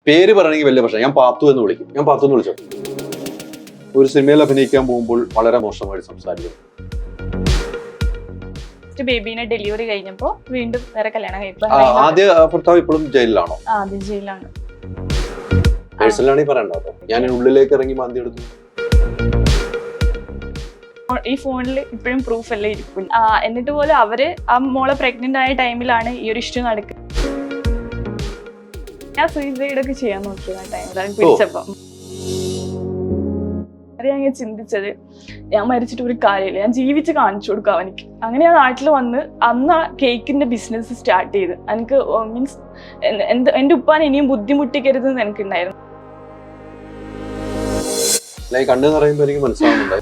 പേര് പറയണമെങ്കിൽ വലിയ പ്രശ്നം. ഞാൻ പാത്തു എന്ന് വിളിക്കും. ഞാൻ പാത്തു എന്ന് വിളിച്ചോ. ഒരു സിനിമയിൽ അഭിനയിക്കാൻ പോകുമ്പോൾ വളരെ മോശമായിട്ട് സംസാരിക്കും. ബേബിനെ ഡെലിവറി കഴിഞ്ഞപ്പോ വീണ്ടും വേറെ കല്യാണം ആദ്യ ഭർത്താവ് ഇപ്പോഴും ജയിലിലാണോ? ആദ്യം ജയിലാണ്. പേഴ്സണലാണെങ്കിൽ പറയണ്ടോ. ഞാൻ ഉള്ളിലേക്ക് ഇറങ്ങി മാന്തി എടുത്തു. ഈ ഫോണിൽ ഇപ്പോഴും പ്രൂഫ് എല്ലാം ഇരിക്കും. എന്നിട്ട് പോലും അവര് ആ മോളെ പ്രഗ്നന്റ് ആയ ടൈമിലാണ് ഈ ഒരു ഇഷ്യൂ നടക്കുന്നത്. ഞാൻ സൂയിസൈഡ് ഒക്കെ ചെയ്യാൻ നോക്കിയത് ആ ടൈമിലാണ് പിടിച്ചപ്പോ. ഞാൻ ചിന്തിച്ചത് ഞാൻ മരിച്ചിട്ട് ഒരു കാര്യമില്ല, ഞാൻ ജീവിച്ച് കാണിച്ചു കൊടുക്കാം അവനിക്ക്. അങ്ങനെ ഞാൻ നാട്ടിൽ വന്ന് അന്ന് ആ കേക്കിന്റെ ബിസിനസ് സ്റ്റാർട്ട് ചെയ്ത് എനിക്ക് മീൻസ് എന്റെ ഉപ്പാൻ ഇനിയും ബുദ്ധിമുട്ടിക്കരുത് എന്ന് എനിക്കുണ്ടായിരുന്നു. കണ്ണ് പറയുമ്പോ എനിക്ക് മനസ്സിലാവുന്നുണ്ട്.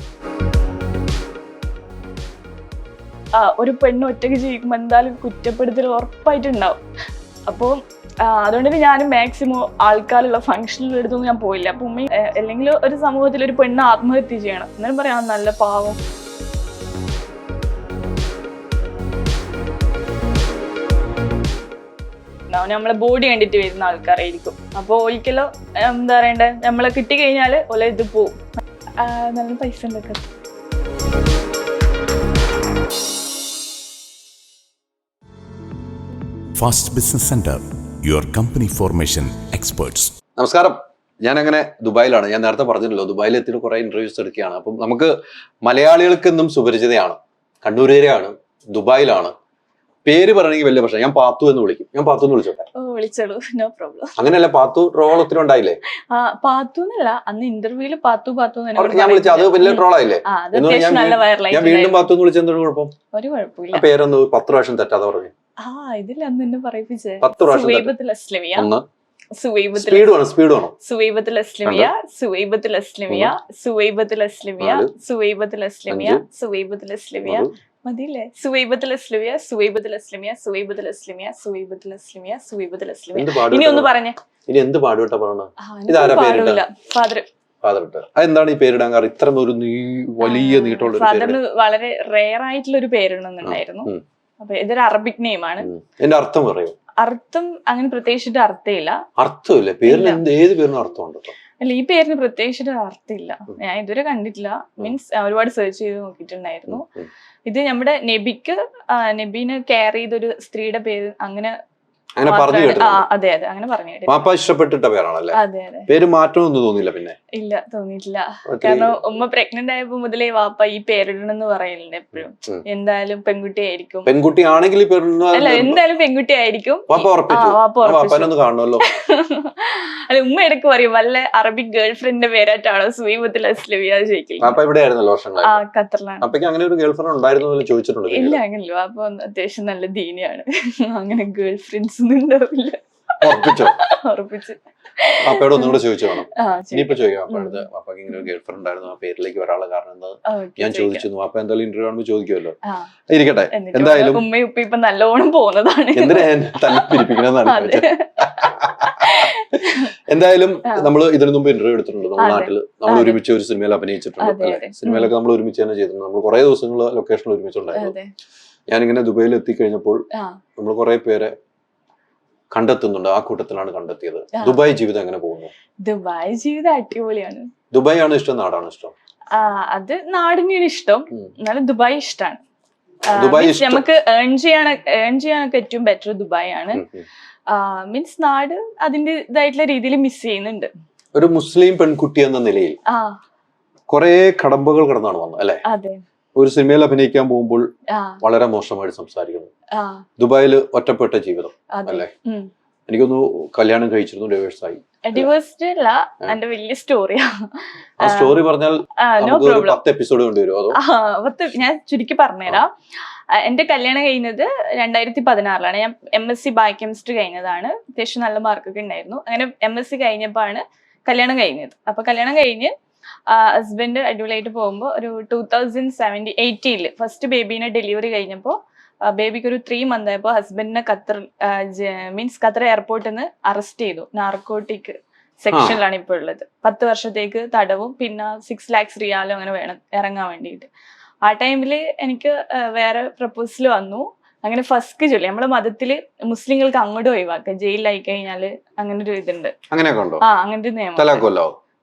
ഒരു പെണ്ണ് ഒറ്റയ്ക്ക് ജീവിക്കുമ്പോൾ എന്തായാലും കുറ്റപ്പെടുത്തൽ ഉറപ്പായിട്ടുണ്ടാവും. അപ്പോൾ അതുകൊണ്ട് തന്നെ ഞാൻ മാക്സിമം ആൾക്കാരുള്ള ഫംഗ്ഷനിൽ എടുത്തൊന്നും ഞാൻ പോയില്ല. അപ്പൊ ഉമ്മ അല്ലെങ്കിൽ ഒരു സമൂഹത്തിൽ ഒരു പെണ്ണ് ആത്മഹത്യ ചെയ്യണം എന്നാലും പറയാം നല്ല പാവം. നമ്മളെ ബോഡി കണ്ടിട്ട് വരുന്ന ആൾക്കാരായിരിക്കും. അപ്പൊ ഒരിക്കലും എന്താ പറയണ്ടേ, നമ്മളെ കിട്ടിക്കഴിഞ്ഞാല് ഒല ഇത് പോവും. നല്ല പൈസ ഉണ്ടാക്കാം. Fast business centre, your company formation experts. നമസ്കാരം. ഞാൻ അങ്ങനെ ദുബായിലാണ്. ഞാൻ നേരത്തെ പറഞ്ഞില്ലല്ലോ, ദുബായിൽ എത്തിയിട്ട് കുറെ ഇന്റർവ്യൂസ് എടുക്കുകയാണ്. അപ്പം നമുക്ക് മലയാളികൾക്കെന്നും സുപരിചിതയാണ്. കണ്ണൂരേരെയാണ്, ദുബായിലാണ്. പേര് പറയണമെങ്കിൽ വലിയ പ്രശ്നം. ഞാൻ പാത്തു എന്ന് വിളിക്കും. ഞാൻ പാത്തു എന്ന് വിളിച്ചോട്ടെ? വിളിച്ചോളൂ, നോ പ്രോബ്ലം. അങ്ങനെയല്ല, പാത്തു ട്രോൾ ഒത്തിരി ഉണ്ടായില്ലേ? പാത്തു എന്നല്ല, അന്ന് ഇന്റർവ്യൂല് പാത്തു ഞാൻ വിളിച്ചത് അത് വലിയ ട്രോളായില്ലേ? ഞാൻ വീണ്ടും പാത്തു എന്ന് വിളിച്ച എന്തൊരു കുഴപ്പം? ഒരു കുഴപ്പമില്ല. പേരൊന്ന് 10 പ്രാവശ്യം തെറ്റാതെ പറഞ്ഞു. ഇതിൽ അന്ന് എന്നെ പറയിപ്പിച്ചേ. 10 പ്രാവശ്യം മതിയില്ലേ? ഇനി ഒന്ന് പറഞ്ഞേ. ഇനി എന്ത് പാടുവിട്ടാ പറഞ്ഞ? എന്താണ് ഈ പേരിടാൻ കാരണം? ഇത്ര ഒരു വലിയ നീട്ടമുള്ള ഫാദറിന് വളരെ റെയർ ആയിട്ടുള്ള ഒരു പേരിടണമെന്നുണ്ടായിരുന്നു. അപ്പൊ ഇതൊരു അറബിക് നെയിമാണ്. എന്റെ അർത്ഥം പറയൂ. അർത്ഥം അങ്ങനെ പ്രത്യേകിച്ചിട്ട് അർത്ഥമില്ല. അർത്ഥമില്ല പേരിന്? ഏത് പേരിനും അർത്ഥമുണ്ടോ? അല്ല, ഈ പേരിന് പ്രത്യേകിച്ചിട്ട് അർത്ഥമില്ല. ഞാൻ ഇതുവരെ കണ്ടിട്ടില്ല. മീൻസ് ഒരുപാട് സെർച്ച് ചെയ്ത് നോക്കിയിട്ടുണ്ടായിരുന്നു. ഇത് നമ്മുടെ നബീനെ കെയർ ചെയ്തൊരു സ്ത്രീയുടെ പേര് അങ്ങനെ അതെ അതെ അങ്ങനെ പറഞ്ഞു. ഇഷ്ടപ്പെട്ടിട്ട പേരാണല്ലേ? അതെ അതെ. പേര് മാറ്റമൊന്നും തോന്നില്ല? പിന്നെ ഇല്ല, തോന്നിയിട്ടില്ല. കാരണം ഉമ്മ പ്രഗ്നന്റ് ആയപ്പോ മുതലേ വാപ്പ ഈ പേരിടണമെന്ന് പറയലുണ്ട് എപ്പോഴും. എന്തായാലും പെൺകുട്ടി ആയിരിക്കും. പെൺകുട്ടി ആണെങ്കിൽ അല്ല, എന്തായാലും പെൺകുട്ടി ആയിരിക്കും. കാണണമല്ലോ. അല്ല, ഉമ്മ ഇടയ്ക്ക് പറയും വല്ല അറബിക് ഗേൾ ഫ്രണ്ടിന്റെ പേരായിട്ടാണോ സുവൈബത്തുൽ അസ്ലമിയ ചോദിക്കുന്നത്. ഖത്തറിലാണ്. ഇല്ല, അങ്ങനല്ലോ. അപ്പൊ അത്യാവശ്യം നല്ല ദീനിയാണ്. അങ്ങനെ ഗേൾ ഫ്രണ്ട്സ് ഒന്നും ഉണ്ടാവില്ല. ഉറപ്പിച്ച്. അപ്പയോട് ഒന്നുകൂടെ ചോദിച്ചു വേണം. ഇനിയിപ്പോ ചോദിക്കാം. അപ്പക്ക് ഇങ്ങനെ ഒരു ഗേൾ ഫ്രണ്ട് ഉണ്ടായിരുന്നു, ആ പേരിലേക്ക് വരാനുള്ള കാരണം എന്താ ഞാൻ ചോദിച്ചു. അപ്പൊ എന്തായാലും ഇന്റർവ്യൂ ആകുമ്പോൾ ചോദിക്കുമല്ലോ. ഇരിക്കട്ടെ. എന്തായാലും ഉമ്മയും ഉപ്പ ഇപ്പൊ നല്ലോണം പോകുന്നതാണ്. എന്തിനാ തലപ്പിരിപ്പിക്കണെന്നാണ്. എന്തായാലും നമ്മൾ ഇതിനു മുമ്പ് ഇന്റർവ്യൂ എടുത്തിട്ടുണ്ട്. നമ്മുടെ നാട്ടിൽ നമ്മൾ ഒരുമിച്ച് ഒരു സിനിമയിൽ അഭിനയിച്ചിട്ടുണ്ട് അല്ലെ? സിനിമയിലൊക്കെ നമ്മൾ ഒരുമിച്ച് തന്നെ ചെയ്തിട്ടുണ്ട്. നമ്മൾ കുറെ ദിവസങ്ങൾ ലൊക്കേഷനിൽ ഒരുമിച്ചുണ്ടായിരുന്നു. ഞാനിങ്ങനെ ദുബൈയിൽ എത്തിക്കഴിഞ്ഞപ്പോൾ നമ്മൾ കുറെ പേരെ കണ്ടെത്തുന്നുണ്ട്. ആ കൂട്ടത്തിലാണ് കണ്ടെത്തിയത്. ദുബായ് ജീവിതം എങ്ങനെ പോകുന്നു? ദുബായ് ജീവിതം അടിപൊളിയാണ്. ദുബായ് ആണ് ഇഷ്ടം, നാടാണ് ഇഷ്ടം? അത് നാടിനെയാണ് ഇഷ്ടം, എന്നാലും ദുബായ് ഇഷ്ടമാണ്. നമുക്ക് ഏൺ ചെയ്യാനൊക്കെ ഏറ്റവും ബെറ്റർ ദുബായ് ആണ്. മീൻസ് നാട് അതിൻ്റെതായിട്ടുള്ള രീതിയിൽ മിസ് ചെയ്യുന്നുണ്ട്. ഒരു മുസ്ലിം പെൺകുട്ടി എന്ന നിലയിൽ കുറെ കടമ്പകൾ കടന്നാണ് വന്നത് അല്ലെ? അതെ. ഒരു സിനിമയിൽ അഭിനയിക്കാൻ പോകുമ്പോൾ വളരെ മോശമായിട്ട് സംസാരിക്കുന്നു. ദുബായിൽ ഒറ്റപ്പെട്ട ജീവിതം അല്ലെ? എനിക്കൊന്ന് കല്യാണം കഴിച്ചിരുന്നു, ഡിവോഴ്സായി. ഡിവോഴ്സ്ഡ് അല്ല, എന്റെ വലിയ സ്റ്റോറിയാ. ആ സ്റ്റോറി പറഞ്ഞാൽ 10 എപ്പിസോഡ് കൊണ്ടുവരുമോ? ഞാൻ ചുരുക്കി പറഞ്ഞുതരാം. എന്റെ കല്യാണം കഴിഞ്ഞത് 2016 ഞാൻ MSc ബയോകെമിസ്ട്രി കഴിഞ്ഞതാണ്. അത്യാവശ്യം നല്ല മാർക്കൊക്കെ ഉണ്ടായിരുന്നു. അങ്ങനെ MSc കഴിഞ്ഞപ്പോഴാണ് കല്യാണം കഴിഞ്ഞത്. അപ്പൊ കല്യാണം കഴിഞ്ഞ് ഹസ്ബൻഡ് അടിപൊളിയായിട്ട് പോകുമ്പോൾ ഒരു 2018 ഫസ്റ്റ് ബേബീനെ ഡെലിവറി കഴിഞ്ഞപ്പോൾ ബേബിക്ക് ഒരു 3 month ആയപ്പോൾ ഹസ്ബൻഡിനെ ഖത്തർ എയർപോർട്ടിൽ നിന്ന് അറസ്റ്റ് ചെയ്തു. നാർക്കോട്ടിക് സെക്ഷനിലാണ് ഇപ്പോൾ ഉള്ളത്. 10 വർഷത്തേക്ക് തടവും പിന്നെ 6 lakhs റിയാലും അങ്ങനെ വേണം ഇറങ്ങാൻ വേണ്ടിയിട്ട്. ആ ടൈമിൽ എനിക്ക് വേറെ പ്രപ്പോസൽ വന്നു. അങ്ങനെ ഫസ്ക് ചൊല്ലി. നമ്മളെ മതത്തില് മുസ്ലിങ്ങൾക്ക് അങ്ങോട്ട് ഒഴിവാക്കാം, ജയിലിലായി കഴിഞ്ഞാല് അങ്ങനെ ഒരു ഇതുണ്ട്. അങ്ങനെയൊക്കെ ഉണ്ടോ? അങ്ങനത്തെ നിയമം.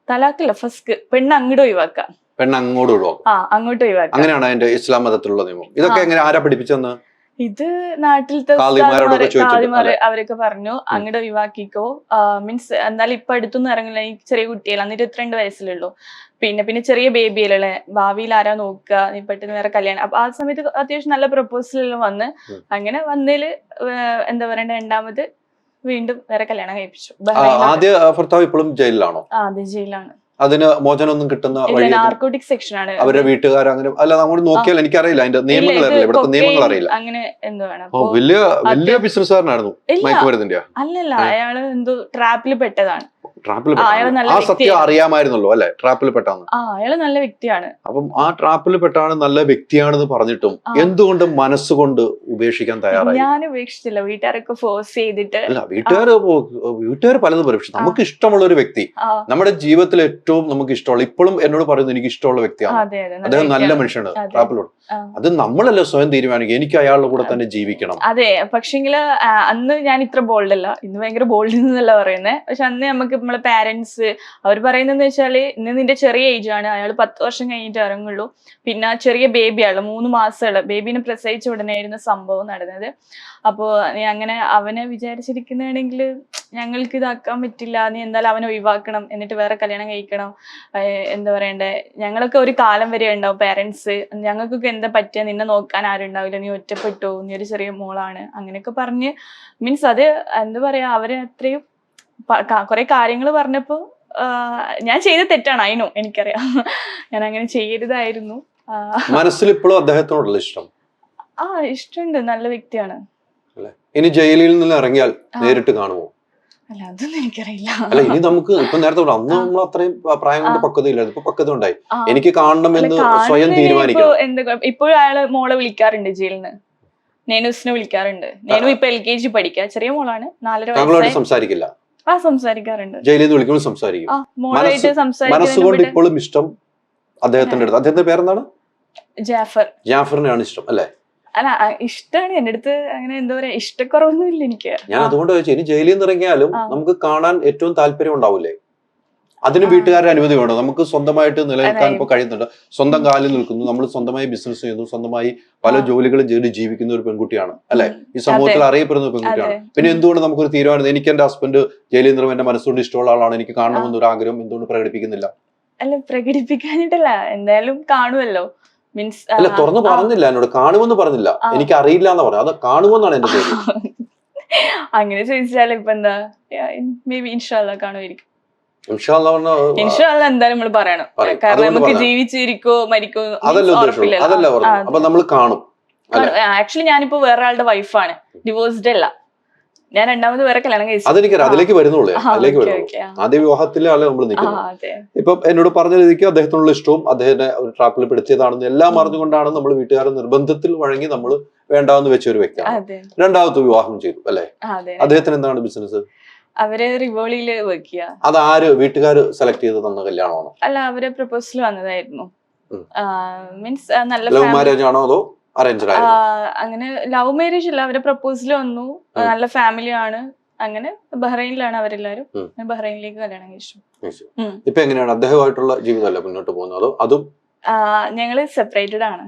തലാഖല്ല ഫസ്ക്, പെണ്ണ് അങ്ങോട്ട് ഒഴിവാക്കാം, പെണ്ണ് അങ്ങോട്ട് ഒഴിവാക്കാം. അങ്ങോട്ട് ഒഴിവാക്കാം. അങ്ങനെയാണ് അതിന്റെ ഇസ്ലാം മതത്തിലുള്ള നിയമം. ഇതൊക്കെ എങ്ങനെ ആരാ പഠിപ്പിച്ചെന്ന്? ഇത് നാട്ടിലത്തെ അവരൊക്കെ പറഞ്ഞു അങ്ങോട്ട് ഒഴിവാക്കിക്കോ. മീൻസ് എന്തായാലും ഇപ്പൊ അടുത്തൊന്നും ഇറങ്ങില്ല, ഈ ചെറിയ കുട്ടികൾ, അന്ന് 22 വയസ്സിലുള്ളൂ. പിന്നെ ചെറിയ ബേബിയല്ലേ, ഭാവിയിൽ ആരാ നോക്കുക, നീ പെട്ടെന്ന് വേറെ കല്യാണം. അപ്പൊ ആ സമയത്ത് അത്യാവശ്യം നല്ല പ്രപ്പോസലെല്ലാം വന്ന്, അങ്ങനെ വന്നതില് എന്താ പറയണ്ട, രണ്ടാമത് വീണ്ടും വേറെ കല്യാണം കഴിപ്പിച്ചു. ആദ്യ ഭർത്താവ് ഇപ്പോഴും ജയിലിലാണോ? അതെ, ജയിലാണ്. അതിന് മോചനമൊന്നും കിട്ടുന്ന നാർക്കോട്ടിക് സെക്ഷൻ ആണ്. അവരുടെ വീട്ടുകാർ അങ്ങനെ അല്ല, അങ്ങോട്ട് നോക്കിയാൽ എനിക്കറിയില്ല, അതിന്റെ നിയമങ്ങൾ അറിയില്ല, ഇവിടുത്തെ നിയമങ്ങൾ അറിയില്ല. അങ്ങനെ എന്തോ ആണ്. വലിയ ബിസിനസ്സുകാരനായിരുന്നു മയക്കുമരുന്നിന്റെ. അല്ലല്ല, അയാള് എന്തോ ട്രാപ്പിൽ പെട്ടതാണ്. ആ സത്യം അറിയാമായിരുന്നല്ലോ അല്ലെ, ട്രാപ്പിൽ പെട്ടാന്ന്. അയാള് നല്ല വ്യക്തിയാണ്. അപ്പം ആ ട്രാപ്പിൽ പെട്ടാണ് നല്ല വ്യക്തിയാണെന്ന് പറഞ്ഞിട്ടും എന്തുകൊണ്ട് മനസ്സുകൊണ്ട് ഉപേക്ഷിക്കാൻ തയ്യാറായി? ഞാൻ ഉപേക്ഷിച്ചില്ല, വീട്ടുകാരൊക്കെ ഫോഴ്സ് ചെയ്തിട്ട്. അല്ല, വീട്ടുകാർ പലതും പറയും, പക്ഷെ നമുക്ക് ഇഷ്ടമുള്ള ഒരു വ്യക്തി, നമ്മുടെ ജീവിതത്തിൽ ഏറ്റവും നമുക്ക് ഇഷ്ടമുള്ള, ഇപ്പോഴും എന്നോട് പറയുന്നത് എനിക്ക് ഇഷ്ടമുള്ള വ്യക്തിയാണ്, അദ്ദേഹം നല്ല മനുഷ്യനാണ്, ട്രാപ്പിലോട്ട്. അത് നമ്മളല്ലേ സ്വയം തീരുമാനിക്കുക, എനിക്ക് അയാളുടെ കൂടെ തന്നെ ജീവിക്കണം. അതെ, പക്ഷെങ്കില് അന്ന് ഞാൻ ഇത്ര ബോൾഡ് അല്ല, ഇന്ന് ഭയങ്കര ബോൾഡ് എന്നല്ല പറയുന്നത്. പക്ഷെ അന്ന് നമുക്ക് നമ്മളെ പാരന്റ്സ് അവർ പറയുന്നതെന്ന് വെച്ചാല്, ഇന്ന് നിന്റെ ചെറിയ ഏജ് ആണ്, അയാൾ 10 വർഷം കഴിഞ്ഞിട്ട് ഇറങ്ങുള്ളൂ, പിന്നെ ചെറിയ ബേബിയാണ്, 3 മാസമുള്ള ബേബിനെ പ്രസവിച്ച ഉടനെ ആയിരുന്നു സംഭവം നടന്നത്. അപ്പോ നീ അങ്ങനെ അവനെ വിചാരിച്ചിരിക്കുന്നതാണെങ്കിൽ ഞങ്ങൾക്ക് ഇതാക്കാൻ പറ്റില്ല, നീ എന്തായാലും അവനെ ഒഴിവാക്കണം, എന്നിട്ട് വേറെ കല്യാണം കഴിക്കണം, എന്താ പറയണ്ടേ, ഞങ്ങളൊക്കെ ഒരു കാലം വരെ ഉണ്ടാവും പാരന്റ്സ്, ഞങ്ങൾക്കൊക്കെ എന്താ പറ്റിയ, നിന്നെ നോക്കാൻ ആരും ഉണ്ടാവില്ല, നീ ഒറ്റപ്പെട്ടു, നീ ഒരു ചെറിയ മോളാണ്, അങ്ങനെയൊക്കെ പറഞ്ഞ് മീൻസ് അത് എന്താ പറയാ, അവര് അത്രയും കുറെ കാര്യങ്ങൾ പറഞ്ഞപ്പോ ഞാൻ ചെയ്ത തെറ്റാണ്, അതിനോ എനിക്കറിയാം, ഞാൻ അങ്ങനെ ചെയ്യരുതായിരുന്നു. മനസ്സിൽ ഇപ്പോഴും അദ്ദേഹത്തോടുള്ള ഇഷ്ടം? ഇഷ്ടമുണ്ട്, നല്ല വ്യക്തിയാണ്. ഇനി ജയിലിൽ നിന്ന് ഇറങ്ങിയാൽ നേരിട്ട് കാണുമോ? അല്ല, അതൊന്നും എനിക്കറിയില്ല. അല്ല, ഇനി നമുക്ക് ഇപ്പൊ നേരത്തെ അന്ന് നമ്മൾ അത്രയും പ്രായം കൊണ്ട് പക്വതയില്ലായിരുന്നു, ഇപ്പൊ പക്വത ഉണ്ടായി, എനിക്ക് കാണണം എന്ന് സ്വയം തീരുമാനിക്കണം. ഇപ്പോഴും അയാള് മോളെ വിളിക്കാറുണ്ട് ജയിലിൽ നിന്ന്, നേനുസിനെ വിളിക്കാറുണ്ട്. നേനു ഇപ്പൊ LKG പഠിക്കുക, ചെറിയ മോളാണ്, 4.5 വയസ്സായി. സംസാരിക്കില്ല? സംസാരിക്കാറുണ്ട്, ജയിലിൽ നിന്ന് വിളിക്കുമ്പോൾ സംസാരിക്കും. മനസ്സുകൊണ്ട് ഇപ്പോഴും ഇഷ്ടം അദ്ദേഹത്തിന്റെ അടുത്ത്. അദ്ദേഹത്തിന്റെ പേരെന്താണ്? ജാഫറിനെയാണ് ഇഷ്ടം അല്ലെ? അല്ല, ഇഷ്ടമാണ് എന്റെ അടുത്ത്, അങ്ങനെ എന്താ പറയാ, ഇഷ്ടക്കുറവൊന്നും ഇല്ല എനിക്ക്. ഞാൻ അതുകൊണ്ട് ചോദിച്ചു, ഇനി ജയിലിൽ നിന്ന് ഇറങ്ങിയാലും നമുക്ക് കാണാൻ ഏറ്റവും താല്പര്യം ഉണ്ടാവില്ലേ? അതിന് വീട്ടുകാരുടെ അനുമതി വേണം. നമുക്ക് സ്വന്തമായിട്ട് നിലനിൽക്കാൻ ഇപ്പൊ കഴിയുന്നുണ്ട്, സ്വന്തം കാലിൽ നിൽക്കുന്നു, നമ്മൾ സ്വന്തമായി ബിസിനസ് ചെയ്യുന്നു, സ്വന്തമായി പല ജോലികളും ചെയ്ത് ജീവിക്കുന്ന ഒരു പെൺകുട്ടിയാണ് അല്ലെ, ഈ സമൂഹത്തിൽ അറിയപ്പെടുന്ന ഒരു പെൺകുട്ടിയാണ്. പിന്നെ എന്തുകൊണ്ട് നമുക്കൊരു തീരുമാനം, എനിക്ക് എന്റെ ഹസ്ബൻഡ് ജയിലിൽ നിന്ന് എന്റെ മനസ്സുകൊണ്ട് ഇഷ്ടമുള്ള ആളാണ്, എനിക്ക് കാണണമെന്നൊരു ആഗ്രഹം എന്തുകൊണ്ട് പ്രകടിപ്പിക്കുന്നില്ല? അല്ല, പ്രകടിപ്പിക്കാനിട്ടല്ല, എന്തായാലും കാണുമല്ലോ. മീൻസ് അല്ല, തുറന്നു പറഞ്ഞില്ല എന്നോട്, കാണുമെന്ന് പറഞ്ഞില്ല, എനിക്ക് അറിയില്ല എന്ന് പറഞ്ഞു, അത് കാണുമെന്നാണ് എന്റെ പേര്. അങ്ങനെ ചോദിച്ചാൽ ഇപ്പൊ എന്താ, മേ ബി ഇൻഷാ അല്ലാഹ് കാണുമായിരിക്കും. ഇൻഷാ അല്ലാഹ് എന്തായാലും നമ്മൾ പറയണം, കാരണം നമുക്ക് ജീവിച്ചിരിക്കോ മരിക്കോ അതല്ല പറഞ്ഞു. അപ്പൊ നമ്മൾ കാണും. ആക്ച്വലി ഞാനിപ്പോ വേറെ ആളുടെ വൈഫാണ്, ഡിവോഴ്സ്ഡ് അല്ല, ഞാൻ രണ്ടാമത് വേറെ കല്യാണം കഴിച്ചു. അതെനിക്കറിയാം, അതിലേക്ക് വരുന്നുള്ളൂ. ആദ്യ വിവാഹത്തിലാണ് നമ്മൾ നിൽക്കുന്നത്. ഇപ്പൊ എന്നോട് പറഞ്ഞ രീതിക്ക് അദ്ദേഹത്തിനുള്ള ഇഷ്ടവും അദ്ദേഹത്തെ ഒരു ട്രാപ്പിൽ പെടുത്തിയതാണെന്ന് എല്ലാം അറിഞ്ഞുകൊണ്ടാണ് നമ്മൾ വീട്ടുകാരുടെ നിർബന്ധത്തിൽ വഴങ്ങി നമ്മൾ വേണ്ടാന്ന് വെച്ച ഒരു വ്യക്തിയാണ്. രണ്ടാമത്തെ വിവാഹം ചെയ്തു അല്ലെ? അദ്ദേഹത്തിന് എന്താണ് ബിസിനസ്? അവര് റിവോളിയില് വർക്ക് ചെയ്യാ. അത് ആര്, വീട്ടുകാര് സെലക്ട് ചെയ്ത് തന്ന കല്യാണമാണോ? അല്ല, അവരെ പ്രപ്പോസൽ വന്നതായിരുന്നു. മീൻസ് നല്ല ലവ് മാരേജ് ആണോ അതോ അറേഞ്ച്ഡ് ആണോ? അങ്ങനെ ലവ് മാരേജ് അല്ല, അവരെ പ്രപ്പോസൽ വന്നു, നല്ല ഫാമിലി ആണ്, അങ്ങനെ ബഹ്റൈനിലാണ് അവരെല്ലാരും, ബഹ്റൈനിലേക്ക് കല്യാണം കഴിച്ചു. ഇപ്പൊ എങ്ങനെയാണ് അദ്ദേഹമായിട്ടുള്ള ജീവിതമല്ല മുന്നോട്ട് പോകുന്നത്, അതോ അതും ഞങ്ങള് സെപ്പറേറ്റഡ് ആണ്?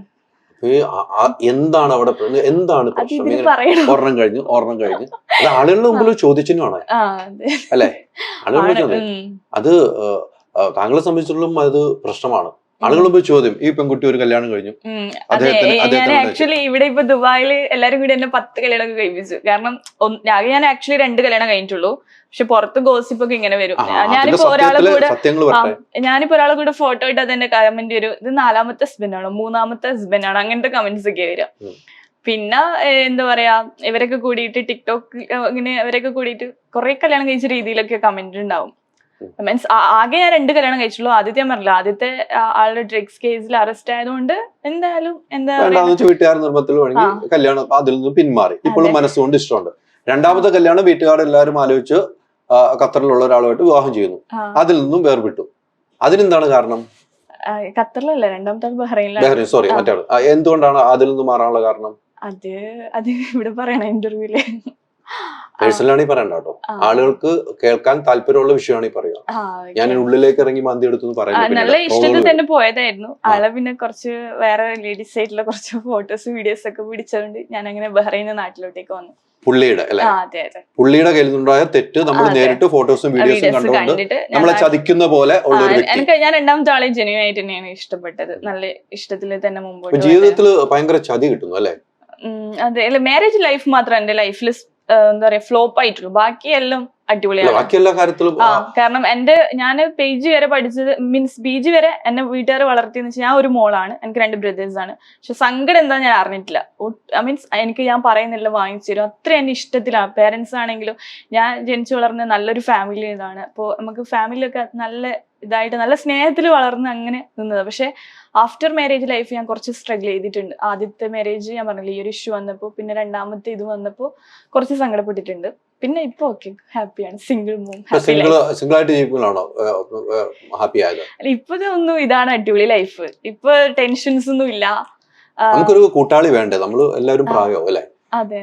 എന്താണ് അവിടെ, എന്താണ് ഒരെണ്ണം കഴിഞ്ഞ് അത് ആളുകളുടെ മുമ്പിൽ ചോദിച്ചിട്ടാണ് അല്ലെ? ആളുകളുടെ ചോദ്യം അത് താങ്കളെ സംബന്ധിച്ചിടത്തോളം അത് പ്രശ്നമാണ്. ആളുകൾ പോയി ചോദ്യം, ഈ പെൺകുട്ടി ഒരു കല്യാണം കഴിഞ്ഞു. ഞാൻ ആക്ച്വലി ഇവിടെ ഇപ്പൊ ദുബായില് എല്ലാരും കൂടി എന്നെ 10 കല്യാണമൊക്കെ കഴിപ്പിച്ചു. കാരണം ഞാൻ ആക്ച്വലി 2 കല്യാണം കഴിഞ്ഞിട്ടുള്ളൂ, പക്ഷെ പുറത്ത് ഗോസിപ്പൊക്കെ ഇങ്ങനെ വരും. ഞാനിപ്പോ ഒരാളെ കൂടെ ഫോട്ടോ ഇട്ട് അതെന്റെ കമന്റ് വരും, ഇത് 4ാമത്തെ ഹസ്ബൻഡ് ആണോ 3ാമത്തെ ഹസ്ബൻഡ് ആണോ, അങ്ങനത്തെ കമന്റ്സ് ഒക്കെ വരിക. പിന്നെ എന്താ പറയാ, ഇവരൊക്കെ കൂടിയിട്ട് ടിക്ടോക്ക് ഇങ്ങനെ ഇവരൊക്കെ കൂടിയിട്ട് കുറെ കല്യാണം കഴിച്ച രീതിയിലൊക്കെ കമന്റ് ഉണ്ടാവും. മീൻസ് ആകെ ഞാൻ 2 കല്യാണം കഴിച്ചുള്ളൂ. ആദ്യത്തെ ഞാൻ പറഞ്ഞില്ല, ആദ്യത്തെ ആളുടെ ഡ്രഗ്സ് കേസിൽ അറസ്റ്റ് ആയതുകൊണ്ട് എന്തായാലും വീട്ടുകാർ നിർബന്ധത്തിൽ വഴങ്ങി കല്യാണം അതിൽ നിന്ന് പിന്മാറി. ഇപ്പോഴും മനസ്സുകൊണ്ട് ഇഷ്ടമുണ്ട്. രണ്ടാമത്തെ കല്യാണം വീട്ടുകാരെല്ലാരും ആലോചിച്ച് ഖത്തറിലുള്ള ഒരാളുമായിട്ട് വിവാഹം ചെയ്യുന്നു, അതിൽ നിന്നും വേർപെട്ടു. അതിനെന്താണ് കാരണം? ഖത്തറിലല്ല, രണ്ടാമത്തെ ബഹ്റൈനിലാണ്. സോറി, മറ്റാണ്. എന്തുകൊണ്ടാണ് അതിൽ നിന്ന് മാറാനുള്ള കാരണം? അത് അത് ഇവിടെ പറയണ ഇന്റർവ്യൂല്. പേഴ്സണലാണെങ്കിൽ പറയണ്ട കേട്ടോ, ആളുകൾക്ക് കേൾക്കാൻ താല്പര്യമുള്ള വിഷയമാണ് ഈ പറയുക. ഞാൻ ഉള്ളിലേക്ക് ഇറങ്ങി മന്തി എടുത്തു നല്ല ഇഷ്ടത്തിൽ തന്നെ പോയതായിരുന്നു. ആളെ പിന്നെ കുറച്ച് വേറെ ലേഡീസ് ആയിട്ടുള്ള കുറച്ച് ഫോട്ടോസ് വീഡിയോസ് ഒക്കെ പിടിച്ചതുകൊണ്ട് ഞാൻ അങ്ങനെ ബഹ്റൈനിൽ നാട്ടിലോട്ടേക്ക് വന്നു. പുള്ളിയുടെ അല്ലെ, പുള്ളിയുടെ കയ്യിൽ നിന്നുണ്ടായ തെറ്റ് നമ്മൾ നേരിട്ട് ഫോട്ടോസും വീഡിയോസും കണ്ടുകൊണ്ട് നമ്മളെ ചതിക്കുന്ന പോലെ ഉള്ള ഒരു വ്യക്തി. ഞാൻ രണ്ടാമത്തെ ആളെ ജെന്യൂൻ ആയിട്ട് തന്നെയാണ് ഇഷ്ടപ്പെട്ടത്. നല്ല ഇഷ്ടത്തിൽ തന്നെ മുമ്പോട്ട്. ജീവിതത്തിൽ ഭയങ്കര ചതി കിട്ടുന്നു അല്ലെ? അതെ, അല്ല മാരേജ് ലൈഫ് മാത്രം എന്റെ ലൈഫിൽ എന്താ പറയാ ഫ്ലോപ്പ് ആയിട്ടുള്ളൂ. ബാക്കിയെല്ലാം അടിപൊളിയാണ്. ബാക്കി എല്ലാ കാര്യത്തിലും കാരണം ഞാൻ PG വരെ പഠിച്ചത് മീൻസ് PG വരെ എന്നെ വീട്ടുകാർ വളർത്തിയെന്ന് വെച്ചാൽ ഞാൻ ഒരു മോളാണ്, എനിക്ക് 2 ബ്രദേഴ്സ് ആണ്. പക്ഷെ സങ്കടം എന്താ ഞാൻ അറിഞ്ഞിട്ടില്ല. മീൻസ് എനിക്ക് ഞാൻ പറയുന്നില്ല വാങ്ങിച്ചു തരും, അത്ര എന്നെ ഇഷ്ടത്തിലാണ്. പേരൻസ് ആണെങ്കിലും ഞാൻ ജനിച്ചു വളർന്ന നല്ലൊരു ഫാമിലി ഇതാണ്. അപ്പോൾ നമുക്ക് ഫാമിലിയൊക്കെ നല്ല ഇതായിട്ട് നല്ല സ്നേഹത്തിൽ വളർന്ന് അങ്ങനെ നിന്നത്. പക്ഷെ ആഫ്റ്റർ മാരേജ് ലൈഫ് ഞാൻ കുറച്ച് സ്ട്രഗിൾ ചെയ്തിട്ടുണ്ട്. ആദ്യത്തെ മാരേജ് ഞാൻ പറഞ്ഞില്ല, ഈ ഒരു ഇഷ്യൂ വന്നപ്പോൾ, പിന്നെ രണ്ടാമത്തെ ഇത് വന്നപ്പോൾ കുറച്ച് സങ്കടപ്പെട്ടിട്ടുണ്ട്. പിന്നെ ഇപ്പൊ ഓക്കെ, ഹാപ്പിയാണ്. സിംഗിൾ മൂം, സിംഗിൾ ആയിട്ട് ജീവിക്കുമ്പോഴാണോ ഹാപ്പി ആയത്? അല്ല, ഇപ്പത്തെ ഒന്നും ഇതാണ് അടിപൊളി ലൈഫ്. ഇപ്പൊ ടെൻഷൻസ് ഒന്നും ഇല്ല. നമുക്കൊരു കൂട്ടാളി വേണ്ടേ? നമ്മള് എല്ലാവരും പ്രായമാവും അല്ലെ,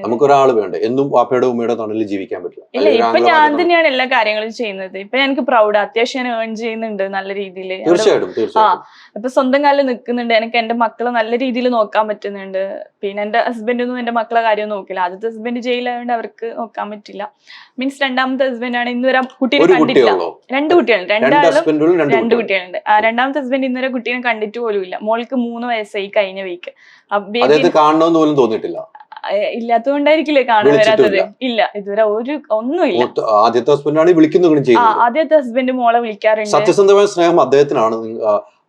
നമുക്കൊരാൾ വേണ്ട. എന്നും വാപ്പയുടെ ഉമ്മയുടെ തണലിൽ ജീവിക്കാൻ പറ്റില്ല. ഇല്ല, ഇപ്പൊ ഞാൻ തന്നെയാണ് എല്ലാ കാര്യങ്ങളും ചെയ്യുന്നത്. ഇപ്പൊ എനിക്ക് പ്രൗഡ്, അത്യാവശ്യം ഞാൻ ഏൺ ചെയ്യുന്നുണ്ട് നല്ല രീതിയിൽ. ഇപ്പൊ സ്വന്തം കാലിൽ നിൽക്കുന്നുണ്ട്. എനിക്ക് എന്റെ മക്കളെ നല്ല രീതിയിൽ നോക്കാൻ പറ്റുന്നുണ്ട്. പിന്നെ എന്റെ ഹസ്ബൻഡൊന്നും എന്റെ മക്കളെ കാര്യം നോക്കില്ല. ആദ്യത്തെ ഹസ്ബൻഡ് ജയിലായതുകൊണ്ട് അവർക്ക് നോക്കാൻ പറ്റില്ല. മീൻസ് രണ്ടാമത്തെ ഹസ്ബൻഡ് ആണ് ഇന്നുവരെ കുട്ടീനെ കണ്ടിട്ടില്ല. 2 കുട്ടികളുണ്ട്, 2 കുട്ടികളുണ്ട്. രണ്ടാമത്തെ ഹസ്ബൻഡ് ഇന്നുവരെ കുട്ടീനെ കണ്ടിട്ട് പോലും ഇല്ല. മോൾക്ക് 3 വയസ്സായി കഴിഞ്ഞ വീക്ക്. കാണണമെന്ന് പോലും തോന്നിയിട്ടില്ല. ഇല്ലാത്തതുകൊണ്ടായിരിക്കില്ലേ കാണാൻ വരാത്തത്? ഇല്ല, ഇതുവരെ ഒന്നുമില്ല. ആദ്യത്തെ ഹസ്ബൻഡാണ് വിളിക്കുന്നത്. ആദ്യത്തെ ഹസ്ബൻഡ് മോളെ വിളിക്കാറുണ്ട്. സത്യസന്ധമായ സ്നേഹം അദ്ദേഹത്തിനാണ്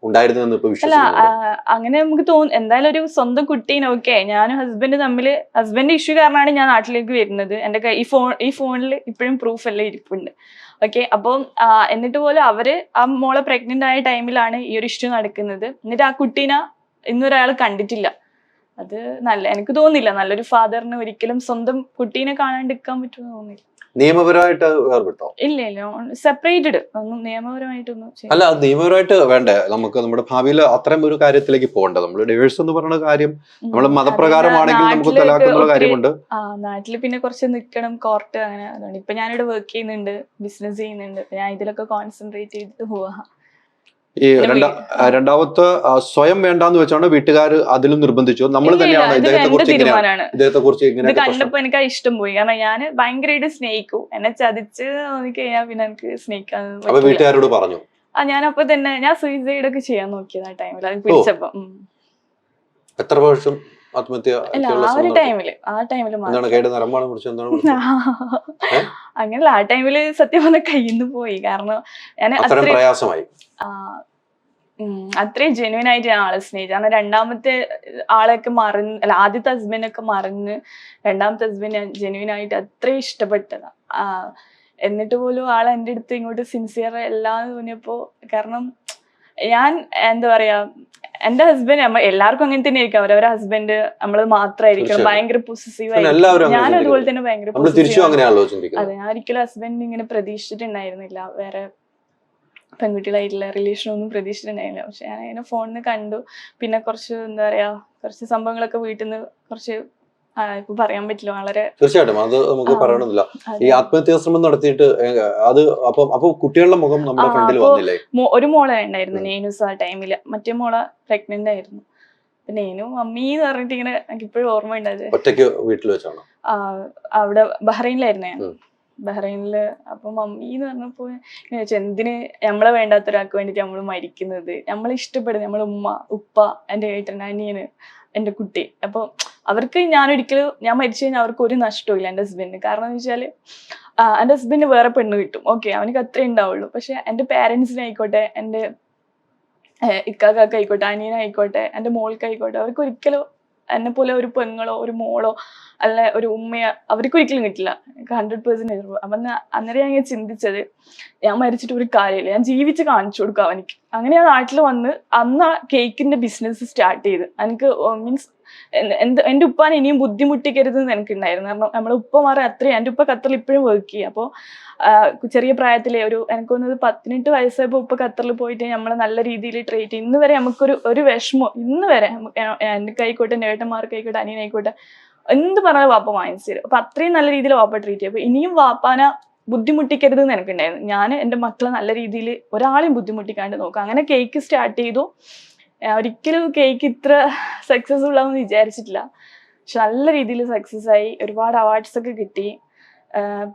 ഉണ്ടായിരുന്നതെന്ന് ഇപ്പൊ വിശ്വസിക്കുന്നു. അങ്ങനെ നമുക്ക് തോന്നും. എന്തായാലും ഒരു സ്വന്തം കുട്ടീനെ, ഓക്കെ, ഞാനും ഹസ്ബൻഡ് തമ്മില് ഹസ്ബൻഡ് ഇഷ്യൂ കാരണമാണ് ഞാൻ നാട്ടിലേക്ക് വരുന്നത്. എന്റെ ഈ ഫോണിൽ ഇപ്പോഴും പ്രൂഫ് എല്ലാം ഇരിപ്പുണ്ട്. ഓക്കെ, അപ്പം എന്നിട്ട് പോലും അവര് ആ മോളെ പ്രഗ്നന്റ് ആയ ടൈമിലാണ് ഈ ഒരു ഇഷ്യൂ നടക്കുന്നത്. എന്നിട്ട് ആ കുട്ടീനെ ഇന്നൊരാൾ കണ്ടിട്ടില്ല. അത് എനിക്ക് തോന്നുന്നില്ല നല്ലൊരു ഫാദറിന് ഒരിക്കലും സ്വന്തം കുട്ടീനെ കാണാണ്ടിരിക്കാൻ പറ്റുമെന്ന് തോന്നുന്നില്ല. നിയമപരമായിട്ട് വേർപെട്ടോ? ഇല്ല, സെപ്പറേറ്റഡ്. ഒന്നും നിയമപരമായിട്ടൊന്നും അല്ല, അത് നിയമപരമായിട്ട് വേണ്ടേ? നമുക്ക് നമ്മുടെ ഭാവിയിൽ അത്രയും ഒരു കാര്യത്തിലേക്ക് പോകണ്ട. നമ്മൾ ഡിവോഴ്സ് എന്ന് പറയുന്ന കാര്യം നമ്മൾ മതപ്രകാരമാണെങ്കിൽ നമുക്ക് തലാഖ് കാര്യമുണ്ട്. നാട്ടില് പിന്നെ കുറച്ച് നിൽക്കണം, കോർട്ട് അങ്ങനെ. അതുകൊണ്ട് ഇപ്പൊ ഞാനിവിടെ വർക്ക് ചെയ്യുന്നുണ്ട്, ബിസിനസ് ചെയ്യുന്നുണ്ട്. ഞാൻ ഇതിലൊക്കെ കോൺസെൻട്രേറ്റ് ചെയ്തിട്ട് പോവാ. ഈ രണ്ടാമത്തെ സ്വയം വേണ്ടാന്ന് വെച്ചാണ് വീട്ടുകാർ അതിലും നിർബന്ധിച്ചു? നമ്മൾ തന്നെയാണ് ഇദ്ദേഹത്തെ കുറിച്ച് ഇത് കണ്ടപ്പോ എനിക്ക് ഇഷ്ടം പോയി. കാരണം ഞാൻ ഭയങ്കരമായിട്ട് സ്നേഹിക്കും. എന്നെ ചതിച്ച് നോക്കിക്കഴിഞ്ഞാൽ പിന്നെ എനിക്ക് സ്നേഹിക്കാൻ. വീട്ടുകാരോട് പറഞ്ഞു? ഞാനപ്പോ തന്നെ ഞാൻ സൂയിസൈഡ് ഒക്കെ ചെയ്യാൻ നോക്കിയത് ആ ടൈമിൽ. അത് പിടിച്ചപ്പോ. എത്ര വർഷം ആത്മഹത്യ? അങ്ങനല്ല, ആ ടൈമില് സത്യം പറഞ്ഞ കയ്യിന്ന് പോയി. കാരണം ഞാൻ പ്രയാസമായി. അത്രയും ജെന്യൂൻ ആയിട്ട് ഞാൻ ആളെ സ്നേഹിച്ചു. കാരണം രണ്ടാമത്തെ ആളെയൊക്കെ മറന്ന്, അല്ല ആദ്യത്തെ ഹസ്ബൻഡൊക്കെ മറന്ന് രണ്ടാമത്തെ ഹസ്ബൻഡ് ഞാൻ ജെന്യൂൻ ആയിട്ട് അത്രയും ഇഷ്ടപ്പെട്ടതാ. എന്നിട്ട് പോലും ആൾ എൻ്റെ അടുത്ത് ഇങ്ങോട്ട് സിൻസിയർ എല്ലാം തോന്നിയപ്പോ, കാരണം ഞാൻ എന്താ പറയാ, എന്റെ ഹസ്ബൻഡ് എല്ലാവർക്കും അങ്ങനെ തന്നെ ആയിരിക്കും. അവരവരെ ഹസ്ബൻഡ് നമ്മള് മാത്രമായിരിക്കണം ഭയങ്കര പൊസസീവ് ആയിരിക്കും. ഞാൻ അതുപോലെ തന്നെ ഭയങ്കര പൊസസീവ്. അതെ, ഞാൻ ഒരിക്കലും ഹസ്ബൻഡ് ഇങ്ങനെ പ്രതീക്ഷിച്ചിട്ടുണ്ടായിരുന്നില്ല. വേറെ പെൺകുട്ടികളായിട്ടുള്ള റിലേഷൻ ഒന്നും പ്രതീക്ഷിച്ചിട്ടുണ്ടായിരുന്നില്ല. പക്ഷെ ഞാൻ അങ്ങനെ ഫോണിന് കണ്ടു. പിന്നെ കുറച്ച് എന്താ പറയാ, കുറച്ച് സംഭവങ്ങളൊക്കെ വീട്ടിൽ നിന്ന് കുറച്ച് ഇപ്പൊ പറയാൻ പറ്റില്ല. വളരെ തീർച്ചയായിട്ടും അത് നമുക്ക് പറയണമെന്നില്ല. ഈ ആത്മഹത്യാ ശ്രമം നടത്തിയിട്ട് അത് അപ്പൊ കുട്ടികളുടെ മുഖം നമ്മുടെ ഫ്രണ്ടിൽ വന്നില്ലേ? ഒരു മോളെ ഉണ്ടായിരുന്നു നെയ്നൂസ് ആ ടൈമില്. മറ്റേ മോളെ പ്രഗ്നന്റ് ആയിരുന്നു. നെയ്നു മമ്മി എന്ന് പറഞ്ഞിട്ട് ഇങ്ങനെ എനിക്ക് ഇപ്പോഴും ഓർമ്മ ഉണ്ടായത്. ഒറ്റയ്ക്ക് വീട്ടിൽ വെച്ചാണോ? അവിടെ ബഹ്റൈനിലായിരുന്നു ഞാൻ, ബഹ്റൈനില്. അപ്പൊ മമ്മി എന്ന് പറഞ്ഞപ്പോ എന്തിന് നമ്മളെ വേണ്ടാത്ത ഒരാൾക്ക് വേണ്ടിട്ട് നമ്മള് മരിക്കുന്നത്? നമ്മളെ ഇഷ്ടപ്പെടുന്നത് നമ്മളെ ഉമ്മ, ഉപ്പ, എന്റെ ഏട്ടൻ, അനിയന്, എന്റെ കുട്ടി. അപ്പൊ അവർക്ക് ഞാൻ മരിച്ചു കഴിഞ്ഞാൽ അവർക്ക് ഒരു നഷ്ടവും ഇല്ല എന്റെ ഹസ്ബൻഡിന്. കാരണം എന്ന് വെച്ചാല് എന്റെ ഹസ്ബൻഡിന് വേറെ പെണ്ണ് കിട്ടും, ഓക്കെ, അവനക്ക് അത്രേ ഉണ്ടാവുള്ളൂ. പക്ഷെ എന്റെ പാരന്റ്സിനായിക്കോട്ടെ, എന്റെ ഇക്കാക്കായിക്കോട്ടെ, അനിയനായിക്കോട്ടെ, എന്റെ മോൾക്കായിക്കോട്ടെ, അവർക്ക് ഒരിക്കലും എന്നെ പോലെ ഒരു പെങ്ങളോ ഒരു മോളോ അല്ല ഒരു ഉമ്മയോ അവർക്ക് ഒരിക്കലും കിട്ടില്ല. 100% അപ്പൊ അന്നേരം ഞാൻ ഇങ്ങനെ ചിന്തിച്ചത്, ഞാൻ മരിച്ചിട്ട് ഒരു കാര്യമില്ല, ഞാൻ ജീവിച്ച് കാണിച്ചു കൊടുക്കാം അവനിക്ക്. അങ്ങനെ ഞാൻ നാട്ടിൽ വന്ന് അന്ന് ആ കേക്കിന്റെ ബിസിനസ് സ്റ്റാർട്ട് ചെയ്ത്. എനിക്ക് മീൻസ് എന്റെ ഉപ്പാനെ ഇനിയും ബുദ്ധിമുട്ടിക്കരുത് എന്ന് എനിക്കുണ്ടായിരുന്നു. കാരണം നമ്മളെ ഉപ്പമാരെ അത്രയും, എന്റെ ഉപ്പ ഖത്തറിൽ ഇപ്പോഴും വർക്ക് ചെയ്യും. അപ്പോൾ ചെറിയ പ്രായത്തിലെ എനിക്ക് തോന്നുന്നത് 18 വയസ്സായപ്പോൾ ഉപ്പ ഖത്തറിൽ പോയിട്ട് നമ്മളെ നല്ല രീതിയിൽ ട്രീറ്റ് ചെയ്യും. ഇന്ന് വരെ നമുക്കൊരു വിഷമോ, ഇന്ന് വരെ എനിക്കായിക്കോട്ടെ, എൻ്റെ ഏട്ടന്മാർക്കായിക്കോട്ടെ, അനിയനായിക്കോട്ടെ, എന്ത് പറഞ്ഞാലും വാപ്പ വാങ്ങിച്ചു തരും. അപ്പൊ അത്രയും നല്ല രീതിയിൽ വാപ്പ ട്രീറ്റ് ചെയ്യും. അപ്പൊ ഇനിയും വാപ്പാന ബുദ്ധിമുട്ടിക്കരുത് എന്ന് എനിക്കുണ്ടായിരുന്നു. ഞാൻ എൻ്റെ മക്കളെ നല്ല രീതിയിൽ ഒരാളെയും ബുദ്ധിമുട്ടിക്കാണ്ട് നോക്കാം. അങ്ങനെ കേക്ക് സ്റ്റാർട്ട് ചെയ്തു. ഒരിക്കലും കേക്ക് ഇത്ര സക്സസ്ഫുൾ ആവുമെന്ന് വിചാരിച്ചിട്ടില്ല. പക്ഷെ നല്ല രീതിയിൽ സക്സസ് ആയി. ഒരുപാട് അവാർഡ്സ് ഒക്കെ കിട്ടി.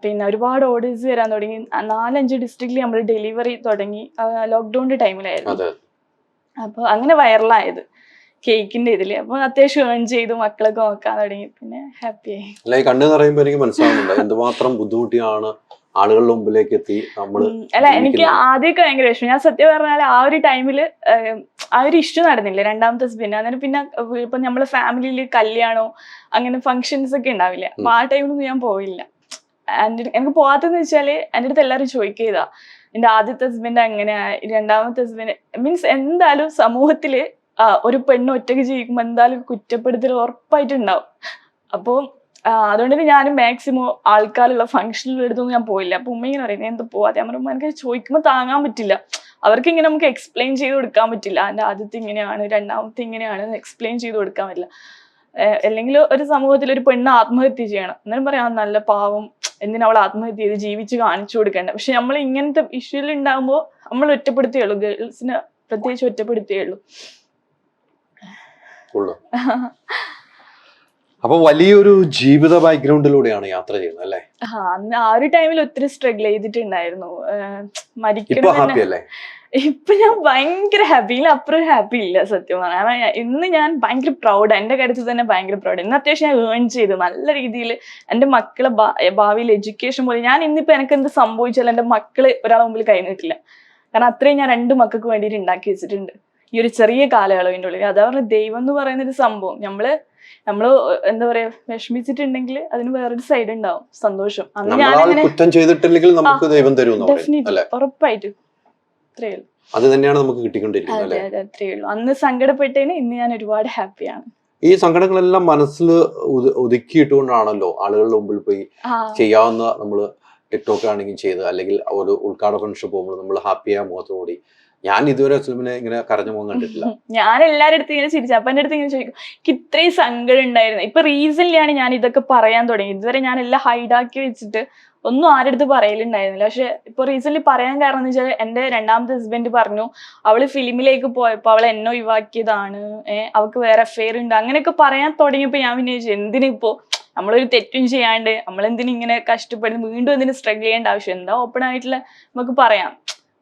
പിന്നെ ഒരുപാട് ഓർഡേഴ്സ് വരാൻ തുടങ്ങി. 4-5 ഡിസ്ട്രിക്റ്റിൽ നമ്മൾ ഡെലിവറി തുടങ്ങി. ലോക്ക്ഡൌണിന്റെ ടൈമിലായിരുന്നു. അപ്പൊ അങ്ങനെ വൈറലായത് കേക്കിന്റെ ഇതില്. അപ്പൊ അത്യാവശ്യം ഏൺ ചെയ്തു, മക്കളൊക്കെ നോക്കാൻ തുടങ്ങി. പിന്നെ ഹാപ്പിയായി. അല്ല, ഈ കണ്ണ് പറയുമ്പോ എനിക്ക് മനസ്സിലാവുന്നുണ്ട് എന്തുമാത്രം ബുദ്ധിമുട്ടിയാണ് ആളുകളുടെ മുമ്പിലേക്ക് എത്തി നമ്മള്. അല്ല, എനിക്ക് ആദ്യമൊക്കെ ഭയങ്കര വിഷമം. ഞാൻ സത്യം പറഞ്ഞാൽ ആ ഒരു ടൈമില് ആ ഒരു ഇഷ്യൂ നടന്നില്ല, രണ്ടാമത്തെ ഹസ്ബൻഡ്. അങ്ങനെ പിന്നെ ഇപ്പൊ നമ്മളെ ഫാമിലിയിൽ കല്യാണോ അങ്ങനെ ഫങ്ഷൻസ് ഒക്കെ ഉണ്ടാവില്ല. അപ്പൊ ആ ടൈമിലൊന്നും ഞാൻ പോയില്ല. എനിക്ക് പോകാത്തെന്ന് വെച്ചാല് എൻ്റെ അടുത്ത് എല്ലാവരും ചോദിക്കുക, എന്റെ ആദ്യത്തെ ഹസ്ബൻഡ് അങ്ങനെയാ, രണ്ടാമത്തെ ഹസ്ബൻഡ് മീൻസ് എന്തായാലും സമൂഹത്തില് ഒരു പെണ്ണ് ഒറ്റയ്ക്ക് ജീവിക്കുമ്പോൾ എന്തായാലും കുറ്റപ്പെടുത്തൽ ഉറപ്പായിട്ടുണ്ടാവും. അപ്പോൾ അതുകൊണ്ട് തന്നെ ഞാനും മാക്സിമം ആൾക്കാരുള്ള ഫംഗ്ഷനിൽ എടുത്തൊന്നും ഞാൻ പോയില്ല. അപ്പൊ ഉമ്മ ഇങ്ങനെ പറയുന്നത് എന്ത് പോവാതെ. അമ്മ എനിക്ക് ചോദിക്കുമ്പോൾ താങ്ങാൻ പറ്റില്ല. അവർക്ക് ഇങ്ങനെ നമുക്ക് എക്സ്പ്ലെയിൻ ചെയ്ത് കൊടുക്കാൻ പറ്റില്ല. എൻ്റെ ആദ്യത്തെ ഇങ്ങനെയാണ്, രണ്ടാമത്തെ ഇങ്ങനെയാണ് എക്സ്പ്ലെയിൻ ചെയ്ത് കൊടുക്കാൻ പറ്റില്ല. അല്ലെങ്കിൽ ഒരു സമൂഹത്തിൽ ഒരു പെണ്ണ് ആത്മഹത്യ ചെയ്യണം എന്നാലും പറയാം നല്ല പാവം, എന്തിനാ അവൾ ആത്മഹത്യ ചെയ്ത് ജീവിച്ച് കാണിച്ചു കൊടുക്കേണ്ട. പക്ഷെ നമ്മൾ ഇങ്ങനത്തെ ഇഷ്യൂല് ഉണ്ടാകുമ്പോൾ നമ്മൾ ഒറ്റപ്പെടുത്തിയുള്ളൂ, ഗേൾസിനെ പ്രത്യേകിച്ച് ഒറ്റപ്പെടുത്തിയുള്ളൂ. അപ്പൊ വലിയൊരു ജീവിത ബാക്ക്ഗ്രൗണ്ടിലൂടെയാണ് യാത്ര ചെയ്യുന്നത് അല്ലേ? അന്ന് ആ ഒരു ടൈമിൽ ഒത്തിരി സ്ട്രഗിൾ ചെയ്തിട്ടുണ്ടായിരുന്നു. മരിക്കണം. ഇപ്പൊ ഞാൻ ഭയങ്കര ഹാപ്പി, അപ്പുറം ഹാപ്പി ഇല്ല സത്യം പറഞ്ഞാൽ. ഇന്ന് ഞാൻ ഭയങ്കര പ്രൗഡ്, എന്റെ കാര്യത്തിൽ തന്നെ ഭയങ്കര പ്രൗഡ്. ഇന്ന് അത്യാവശ്യം ഞാൻ ഏൺ ചെയ്തു നല്ല രീതിയിൽ. എന്റെ മക്കളെ ഭാവിയിൽ എഡ്യൂക്കേഷൻ പോലെ ഞാൻ ഇന്നിപ്പോ എനിക്ക് എന്ത് സംഭവിച്ചാലും എന്റെ മക്കള് ഒരാളെ മുമ്പിൽ കൈ നീട്ടില്ല. കാരണം അത്രയും ഞാൻ 2 മക്കൾക്ക് വേണ്ടിയിട്ട് ഉണ്ടാക്കി വെച്ചിട്ടുണ്ട് ഈ ഒരു ചെറിയ കാലയളവിൻ്റെ ഉള്ളിൽ. അതാ പറഞ്ഞ ദൈവം എന്ന് പറയുന്നൊരു സംഭവം. നമ്മള് എന്താ പറയാ വിഷമിച്ചിട്ടുണ്ടെങ്കിൽ അതിന് വേറൊരു സൈഡ് ഉണ്ടാവും, സന്തോഷം. അന്ന് ഞാൻ കുറ്റം ചെയ്തിട്ടില്ലെങ്കിൽ നമുക്ക് ദൈവം തരും, ഉറപ്പായിട്ടും. അത്രേ ഉള്ളൂ. അത് തന്നെയാണ് നമുക്ക് കിട്ടിക്കൊണ്ടിരിക്കുന്നത്. അതെ അതെ, അത്രേ ഉള്ളൂ. അന്ന് സങ്കടപ്പെട്ടതിന് ഇന്ന് ഞാൻ ഒരുപാട് ഹാപ്പിയാണ്. ഈ സങ്കടങ്ങളെല്ലാം മനസ്സിൽ ഒതുക്കിയിട്ടുകൊണ്ടാണല്ലോ ആളുകളുടെ മുമ്പിൽ പോയി ചെയ്യാവുന്ന നമ്മള് ടിക്ടോക്ക് ആണെങ്കിൽ ചെയ്ത്, അല്ലെങ്കിൽ ഒരു ഉദ്ഘാടന ഫംഗ്ഷൻ പോകുമ്പോൾ നമ്മൾ ഹാപ്പിയായ മുഖത്തോടി. ഞാൻ ഇതുവരെ അസ്ലമിനെ ഇങ്ങനെ കരഞ്ഞു പോകാൻ കണ്ടിട്ടില്ല. ഞാൻ എല്ലാവരുടെ അടുത്ത് ഇങ്ങനെ ചിരിച്ചു. അപ്പൊ എൻ്റെ അടുത്ത് ഇങ്ങനെ ചോദിക്കും എനിക്ക് ഇത്രയും സങ്കടം ഉണ്ടായിരുന്നു. ഇപ്പൊ റീസെന്റ്ലിയാണ് ഞാൻ ഇതൊക്കെ പറയാൻ തുടങ്ങി. ഇതുവരെ ഞാൻ എല്ലാം ഹൈഡാക്കി വെച്ചിട്ട് ഒന്നും ആരുടെ അടുത്ത് പറയലുണ്ടായിരുന്നില്ല. പക്ഷെ ഇപ്പൊ റീസെന്റ് പറയാൻ കാരണം എന്ന് വെച്ചാൽ എന്റെ രണ്ടാമത്തെ ഹസ്ബൻഡ് പറഞ്ഞു അവള് ഫിലിമിലേക്ക് പോയപ്പോ അവളെ എന്നെ ഒഴിവാക്കിയതാണ്, അവൾക്ക് വേറെ അഫെയർ ഉണ്ട്, അങ്ങനെയൊക്കെ പറയാൻ തുടങ്ങിയപ്പോ ഞാൻ പിന്നെ എന്തിനിപ്പോ നമ്മളൊരു തെറ്റും ചെയ്യാണ്ട് നമ്മളെന്തിനിങ്ങനെ കഷ്ടപ്പെടുന്നു, വീണ്ടും എന്തിനു സ്ട്രഗിൾ ചെയ്യേണ്ട ആവശ്യം, എന്താ ഓപ്പൺ ആയിട്ടുള്ള നമുക്ക് പറയാം.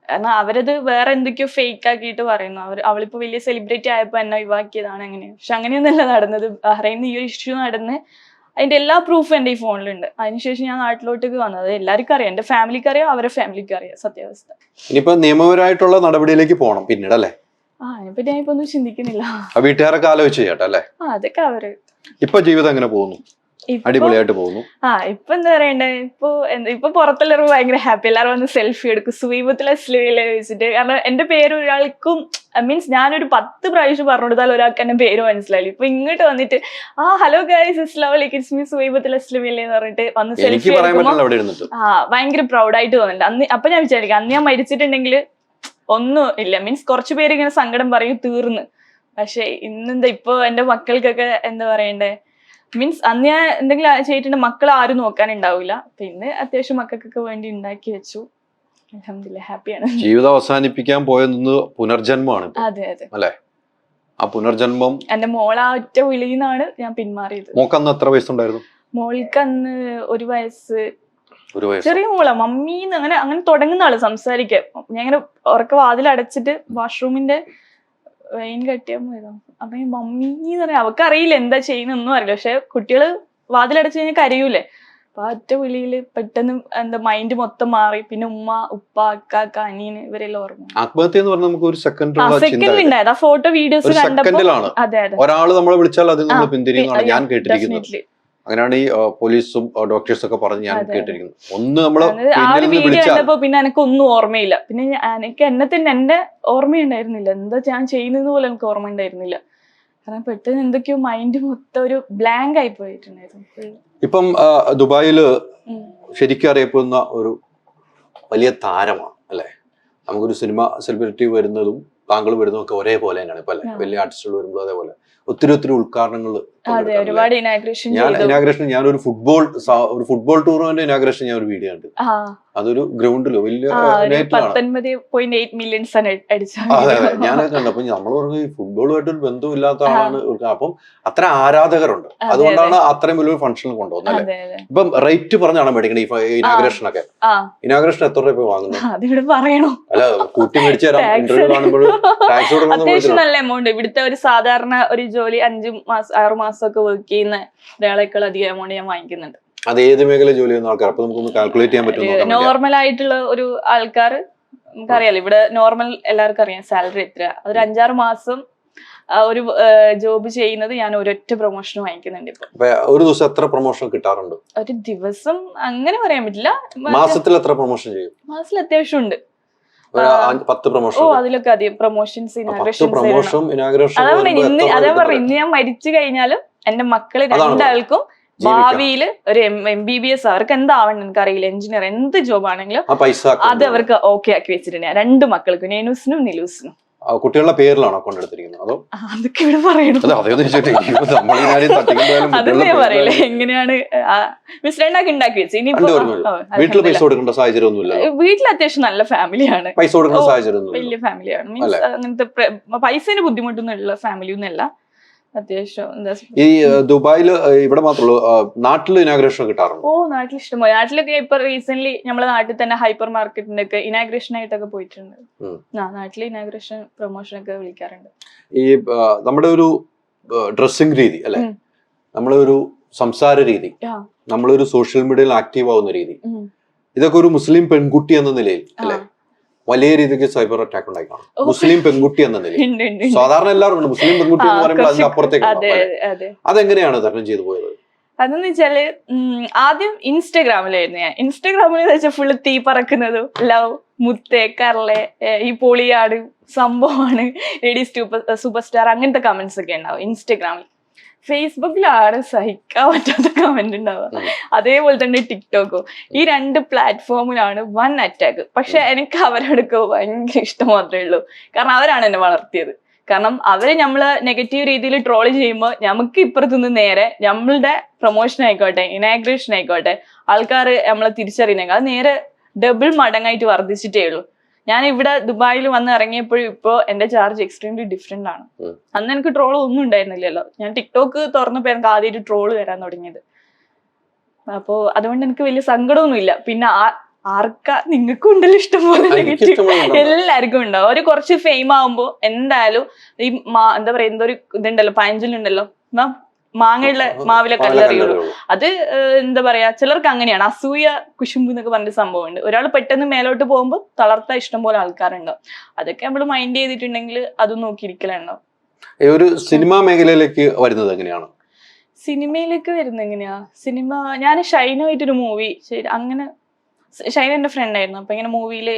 കാരണം അവരത് വേറെ എന്തൊക്കെയോ ഫേക്ക് ആക്കിയിട്ട് പറയുന്നു. അവളിപ്പോ വലിയ സെലിബ്രിറ്റി ആയപ്പോ എന്നെ ഒഴിവാക്കിയതാണ് അങ്ങനെ. പക്ഷെ അങ്ങനെയൊന്നല്ല നടന്നത്. ബഹ്റൈനിൽ ഈ ഒരു ഇഷ്യൂ നടന്ന് അതിന്റെ എല്ലാ പ്രൂഫും എൻ്റെ ഈ ഫോണിലുണ്ട്. അതിനുശേഷം ഞാൻ നാട്ടിലോട്ടേക്ക് വന്നത്. എല്ലാവർക്കും അറിയാം, എന്റെ ഫാമിലിക്ക് അറിയാം, അവരെ ഫാമിലിക്ക് അറിയാം സത്യാവസ്ഥ. ഇനിയിപ്പോ നിയമപരമായിട്ടുള്ള നടപടിയിലേക്ക് പോകണം പിന്നീട് അല്ലേ? അതിനെപ്പറ്റി ഞാൻ ഇപ്പൊ ഒന്നും ചിന്തിക്കുന്നില്ല. വീട്ടുകാരൊക്കെ ആലോചിച്ച് ചെയ്യട്ടെ അല്ലേ? അതൊക്കെ അവര്. ഇപ്പൊ ജീവിതം എങ്ങനെ പോകുന്നു? അടിപൊളിയായിട്ട് പോകുന്നു. ഇപ്പൊ എന്താ പറയണ്ടേ, ഇപ്പൊ പുറത്തുള്ളവർക്ക് ഭയങ്കര ഹാപ്പി. എല്ലാവരും വന്ന് സെൽഫി എടുക്കും സുവൈബത്തുൽ അസ്ലമിയിലെ വെച്ചിട്ട്. കാരണം എന്റെ പേര് ഒരാൾക്കും മീൻസ് ഞാനൊരു 10 പ്രാവശ്യം പറഞ്ഞു കൊടുത്താൽ ഒരാൾക്ക് എന്റെ പേര് മനസ്സിലായി. ഇപ്പൊ ഇങ്ങോട്ട് വന്നിട്ട് ഹലോ ഗൈസ് അസ്സലാമു അലൈക്കും ഇറ്റ്സ് മീ സുവൈബത്തുൽ അസ്ലമിയിലെ എന്ന് പറഞ്ഞിട്ട് വന്ന് സെൽഫി എടുക്കുമ്പോ ഭയങ്കര പ്രൗഡായിട്ട് തോന്നുന്നുണ്ട്. അന്ന് അപ്പൊ ഞാൻ വിചാരിക്കാം അന്ന് ഞാൻ മരിച്ചിട്ടുണ്ടെങ്കിൽ ഒന്നും ഇല്ല, മീൻസ് കുറച്ചു പേര് ഇങ്ങനെ സങ്കടം പറയും തീർന്ന്. പക്ഷെ ഇന്നെന്താ ഇപ്പൊ എന്റെ മക്കൾക്കൊക്കെ എന്താ പറയണ്ടേ, മീൻസ് അന്ന് ഞാൻ എന്തെങ്കിലും ചെയ്തിട്ടുണ്ട് മക്കൾ ആരും നോക്കാനുണ്ടാവില്ല. പിന്നെ അത്യാവശ്യം മക്കൾക്കൊക്കെ വേണ്ടി ഉണ്ടാക്കി വെച്ചു. അൽഹംദുലില്ലാഹ് ഹാപ്പിയാണ്. ജീവിതം അവസാനിപ്പിക്കാൻ പോയത് പുനർജന്മമാണ്. അതെ അതെ അല്ലെ? ആ പുനർജന്മം എന്റെ മോളെ ആ ഒറ്റ വിളിന്നാണ് ഞാൻ പിന്മാറിയത്. മോൾക്ക് അന്ന് എത്ര വയസ്സുണ്ടായിരുന്നു? മോൾക്ക് അന്ന് 1 വയസ്സ്. ചെറിയ മോളാ. മമ്മീന്ന് അങ്ങനെ തുടങ്ങുന്ന ആള് സംസാരിക്കാൻ. ഞാൻ ഇങ്ങനെ ഉറക്ക വാതിൽ അടച്ചിട്ട് വാഷ്റൂമിന്റെ വെയിൻ കെട്ടിയാൽ പോയതാ. അപ്പൊ ഈ മമ്മി എന്ന് പറയാം, അവർക്ക് അറിയില്ല എന്താ ചെയ്യുന്നൊന്നും അറിയില്ല. പക്ഷെ കുട്ടികള് വാതിലടച്ചു കഴിഞ്ഞാൽ കരയൂലേ. അപ്പൊ ഒറ്റ വിളിയില് പെട്ടെന്ന് എന്താ മൈൻഡ് മൊത്തം മാറി. പിന്നെ ഉമ്മ, ഉപ്പ, അക്കാക്ക, അനിയന് ഇവരെല്ലാം ഓർമ്മ. ആത്മഹത്യ എന്ന് പറഞ്ഞാൽ നമുക്ക് ഒരു സെക്കൻഡ് ഉണ്ടായത്. ആ ഫോട്ടോ വീഡിയോസ് കണ്ടപ്പോ അതെ അതെ ഒരാള് നമ്മളെ വിളിച്ചാൽ അതിൽ നമ്മൾ പിന്തിരിയുന്നതാണ് ഞാൻ കേട്ടിരിക്കുന്നത്. അങ്ങനെയാണ് ഈ പോലീസും ഡോക്ടേഴ്സും ഒക്കെ പറഞ്ഞ് ഞാൻ കേട്ടിരിക്കുന്നത്. ഒന്ന് നമ്മള് ആ ഒരു വീഡിയോ കണ്ടപ്പോ പിന്നെ എനിക്ക് ഒന്നും ഓർമ്മയില്ല. പിന്നെ എനിക്ക് എന്നെ തന്നെ എന്റെ ഓർമ്മയുണ്ടായിരുന്നില്ല, എന്താ ഞാൻ ചെയ്യുന്നത് പോലെ എനിക്ക് ഓർമ്മ ഉണ്ടായിരുന്നില്ല. കാരണം പെട്ടെന്ന് എന്തൊക്കെയോ മൈൻഡ് മൊത്തം ഒരു ബ്ലാങ്ക് ആയി പോയിട്ടുണ്ടായിരുന്നു. ഇപ്പം ദുബായില് ശരിക്കും അറിയപ്പെടുന്ന ഒരു വലിയ താരമാണ് അല്ലെ? നമുക്കൊരു സിനിമ സെലിബ്രിറ്റി വരുന്നതും താങ്കൾ വരുന്നതും ഒക്കെ ഒരേപോലെ തന്നെയാണ് ഇപ്പൊ അല്ലെ? വലിയ ആർട്ടിസ്റ്റുകൾ വരുമ്പോൾ അതേപോലെ ഒത്തിരി ഉദ്ഘാടനങ്ങൾ. ഞാനൊരു ഫുട്ബോൾ ടൂർണമെന്റ് ഇനാഗ്രേഷൻ ഞാൻ ഒരു വീഡിയോ കണ്ടു. അതൊരു ഗ്രൗണ്ടില് വലിയ ഞാനൊക്കെ കണ്ടു. അപ്പൊ നമ്മൾ പറഞ്ഞു ഈ ഫുട്ബോളുമായിട്ടൊരു ബന്ധമില്ലാത്ത ആളാണ്. അപ്പം അത്ര ആരാധകരുണ്ട്, അതുകൊണ്ടാണ് അത്രയും വലിയൊരു ഫംഗ്ഷനിൽ കൊണ്ടുപോകുന്നത് അല്ലെ? ഇപ്പം റേറ്റ് പറഞ്ഞാണ് മേടിക്കണേ ഈ ഇനാഗ്രേഷൻ ഒക്കെ. ഇനാഗ്രേഷൻ എത്ര രൂപ വാങ്ങുന്നത്? അല്ല, കൂട്ടി മേടിച്ചു തരാം. ഇന്റർവ്യൂ കാണുമ്പോൾ അത്യാവശ്യം നല്ല എമൗണ്ട്. ഇവിടുത്തെ ഒരു സാധാരണ ഒരു ജോലി 5 മാസം 6 മാസമൊക്കെ വർക്ക് ചെയ്യുന്ന ഒരാളേക്കാൾ അധികം എമൗണ്ട് ഞാൻ വാങ്ങിക്കുന്നുണ്ട്. അത് ഏത് മേഖല ജോലി ചെയ്യുന്ന ആൾക്കാർ? അപ്പൊ നമുക്കൊന്ന് കാൽക്കുലേറ്റ് ചെയ്യാൻ പറ്റും. നോർമൽ ആയിട്ടുള്ള ഒരു ആൾക്കാർ നമുക്കറിയാലോ, ഇവിടെ നോർമൽ എല്ലാവർക്കും അറിയാം സാലറി എത്ര. അതൊരു 5-6 മാസം ഒരു ജോബ് ചെയ്യുന്നത് ഞാൻ ഒരൊറ്റ പ്രൊമോഷൻ വാങ്ങിക്കുന്നുണ്ട്. ഇപ്പൊ ഒരു ദിവസം എത്ര പ്രൊമോഷൻ കിട്ടാറുണ്ട്? ഒരു ദിവസം അങ്ങനെ പറയാൻ പറ്റില്ല. മാസത്തിൽ എത്ര പ്രൊമോഷൻ ചെയ്യും? മാസത്തിൽ അത്യാവശ്യം ഉണ്ട്. 10 പ്രൊമോഷൻ. അതിലൊക്കെ അധികം പ്രൊമോഷൻസ്, അതേ പറഞ്ഞു. ഇന്ന് ഞാൻ മരിച്ചു കഴിഞ്ഞാലും എന്റെ മക്കള് രണ്ടാൾക്കും ഭാവിയിൽ ഒരു MBBS അവർക്ക് എന്താവണം എനിക്കറിയില്ല, എഞ്ചിനീയർ എന്ത് ജോബ് ആണെങ്കിലും അത് അവർക്ക് ഓക്കെ ആക്കി വെച്ചിട്ടുണ്ട്. 2 മക്കൾക്കും, നേനൂസിനും നിലൂസിനും. കുട്ടികളുടെ പേരിലാണോ കൊണ്ടെടുത്തിരിക്കുന്നത്? അതോ അതൊക്കെ ഇവിടെ പറയണം. അതൊന്നും ഞാൻ പറയില്ല. എങ്ങനെയാണ് മിസ് രണ്ടാക്കി ഉണ്ടാക്കി വെച്ച്. ഇനിയിപ്പോ വീട്ടിൽ അത്യാവശ്യം നല്ല ഫാമിലിയാണ്, വലിയ ഫാമിലിയാണ്. മീൻസ് അങ്ങനത്തെ പൈസേന് ബുദ്ധിമുട്ടൊന്നും ഉള്ള ഫാമിലിയൊന്നും അല്ല. അത്യാവശ്യം ഈ ദുബായില് ഇവിടെ മാത്രമേ നാട്ടിൽ ഇനാഗ്രേഷൻ കിട്ടാറുണ്ട്? നാട്ടിൽ ഇഷ്ടംപോലെ. നാട്ടിലൊക്കെ ഇപ്പൊ റീസെന്റ് നമ്മുടെ നാട്ടിൽ തന്നെ ഹൈപ്പർ മാർക്കറ്റിന്റെ ഒക്കെ ഇനാഗ്രേഷൻ ആയിട്ടൊക്കെ പോയിട്ടുണ്ട്. നാട്ടിൽ ഇനാഗ്രേഷൻ പ്രൊമോഷൻ ഒക്കെ വിളിക്കാറുണ്ട്. ഈ നമ്മുടെ ഒരു ഡ്രസ്സിംഗ് രീതി അല്ലെ, നമ്മളെ ഒരു സംസാര രീതി, നമ്മളൊരു സോഷ്യൽ മീഡിയയിൽ ആക്റ്റീവ് ആവുന്ന രീതി, ഇതൊക്കെ ഒരു മുസ്ലിം പെൺകുട്ടി എന്ന നിലയിൽ അല്ലെ വലിയ രീതിക്ക് സൈബർ അറ്റാക്ക് ഉണ്ടായി കാണും. മുസ്ലിം പെൺകുട്ടി എന്ന നിലയിൽ സാധാരണ എല്ലാവർക്കും മുസ്ലിം പെൺകുട്ടി എന്ന് പറയുമ്പോൾ അതിന്റെ അപ്പുറത്തേക്ക് അതെങ്ങനെയാണ് തരണം ചെയ്തു പോയത്? അതെന്ന് വെച്ചാല് ആദ്യം ഇൻസ്റ്റഗ്രാമിലായിരുന്നു ഞാൻ. ഇൻസ്റ്റഗ്രാമിൽ വെച്ചാൽ ഫുള്ള് തീ പറക്കുന്നതും ലവ്, മുത്തേ, കർലെ, ഈ പൊളിയാണ്, സംഭവമാണ്, ലേഡീസ് സൂപ്പർ സ്റ്റാർ, അങ്ങനത്തെ കമന്റ്സ് ഒക്കെ ഉണ്ടാവും ഇൻസ്റ്റഗ്രാമിൽ. ഫേസ്ബുക്കിലാണ് സഹിക്കാൻ പറ്റാത്ത കമന്റ് ഉണ്ടാവുക. അതേപോലെ തന്നെ ടിക്ടോക്കോ. ഈ 2 പ്ലാറ്റ്ഫോമിലാണ് വൺ അറ്റാക്ക്. പക്ഷെ എനിക്ക് അവരോടൊക്കെ ഭയങ്കര ഇഷ്ടം മാത്രമേ ഉള്ളൂ. കാരണം അവരാണ് എന്നെ വളർത്തിയത്. കാരണം അവര് നമ്മള് നെഗറ്റീവ് രീതിയിൽ ട്രോള് ചെയ്യുമ്പോൾ നമുക്ക് ഇപ്പുറത്തുനിന്ന് നേരെ നമ്മളുടെ പ്രൊമോഷൻ ആയിക്കോട്ടെ, ഇനാഗ്രേഷൻ ആയിക്കോട്ടെ, ആൾക്കാർ നമ്മളെ തിരിച്ചറിയുന്നേക്കാൾ അത് നേരെ ഡബിൾ മടങ്ങായിട്ട് വർദ്ധിച്ചിട്ടേ ഉള്ളൂ. ഞാൻ ഇവിടെ ദുബായിൽ വന്ന് ഇറങ്ങിയപ്പോഴും ഇപ്പോ എന്റെ ചാർജ് എക്സ്ട്രീംലി ഡിഫറെന്റ് ആണ്. അന്ന് എനിക്ക് ട്രോൾ ഒന്നും ഉണ്ടായിരുന്നില്ലല്ലോ. ഞാൻ ടിക്ടോക്ക് തുറന്നപ്പോ എനിക്ക് ആദ്യമായിട്ട് ട്രോള് വരാൻ തുടങ്ങിയത്. അപ്പോ അതുകൊണ്ട് എനിക്ക് വലിയ സങ്കടമൊന്നുമില്ല. പിന്നെ ആർക്കാ, നിങ്ങൾക്കും ഉണ്ടല്ലോ ഇഷ്ടംപോലെ നെഗറ്റീവ്, എല്ലാവർക്കും ഉണ്ടാവും. ഒരു കുറച്ച് ഫെയിം ആവുമ്പോ എന്തായാലും ഈ എന്താ പറയാ, എന്തോ ഒരു ഇതുണ്ടല്ലോ, പഴഞ്ചൊല്ലുണ്ടല്ലോ, മാങ്ങയുടെ മാവിലെ കല്ലറിയുള്ളൂ. അത് എന്താ പറയാ, ചിലർക്ക് അങ്ങനെയാണ്. അസൂയ കുശുമ്പ് എന്നൊക്കെ പറഞ്ഞ സംഭവം ഉണ്ട്. ഒരാൾ പെട്ടെന്ന് മേലോട്ട് പോകുമ്പോൾ തളർത്ത ഇഷ്ടം പോലെ ആൾക്കാരുണ്ടാവും. അതൊക്കെ നമ്മൾ മൈൻഡ് ചെയ്തിട്ടുണ്ടെങ്കിൽ അതും നോക്കിയിരിക്കലുണ്ടാവും. ഒരു സിനിമാ മേഖലയിലേക്ക് വരുന്നത് എങ്ങനെയാണ്? സിനിമയിലേക്ക് വരുന്നത് എങ്ങനെയാ? സിനിമ ഞാൻ ഷൈനുമായിട്ടൊരു മൂവി, അങ്ങനെ ഷൈൻ എന്റെ ഫ്രണ്ട് ആയിരുന്നു. അപ്പൊ ഇങ്ങനെ മൂവിയില്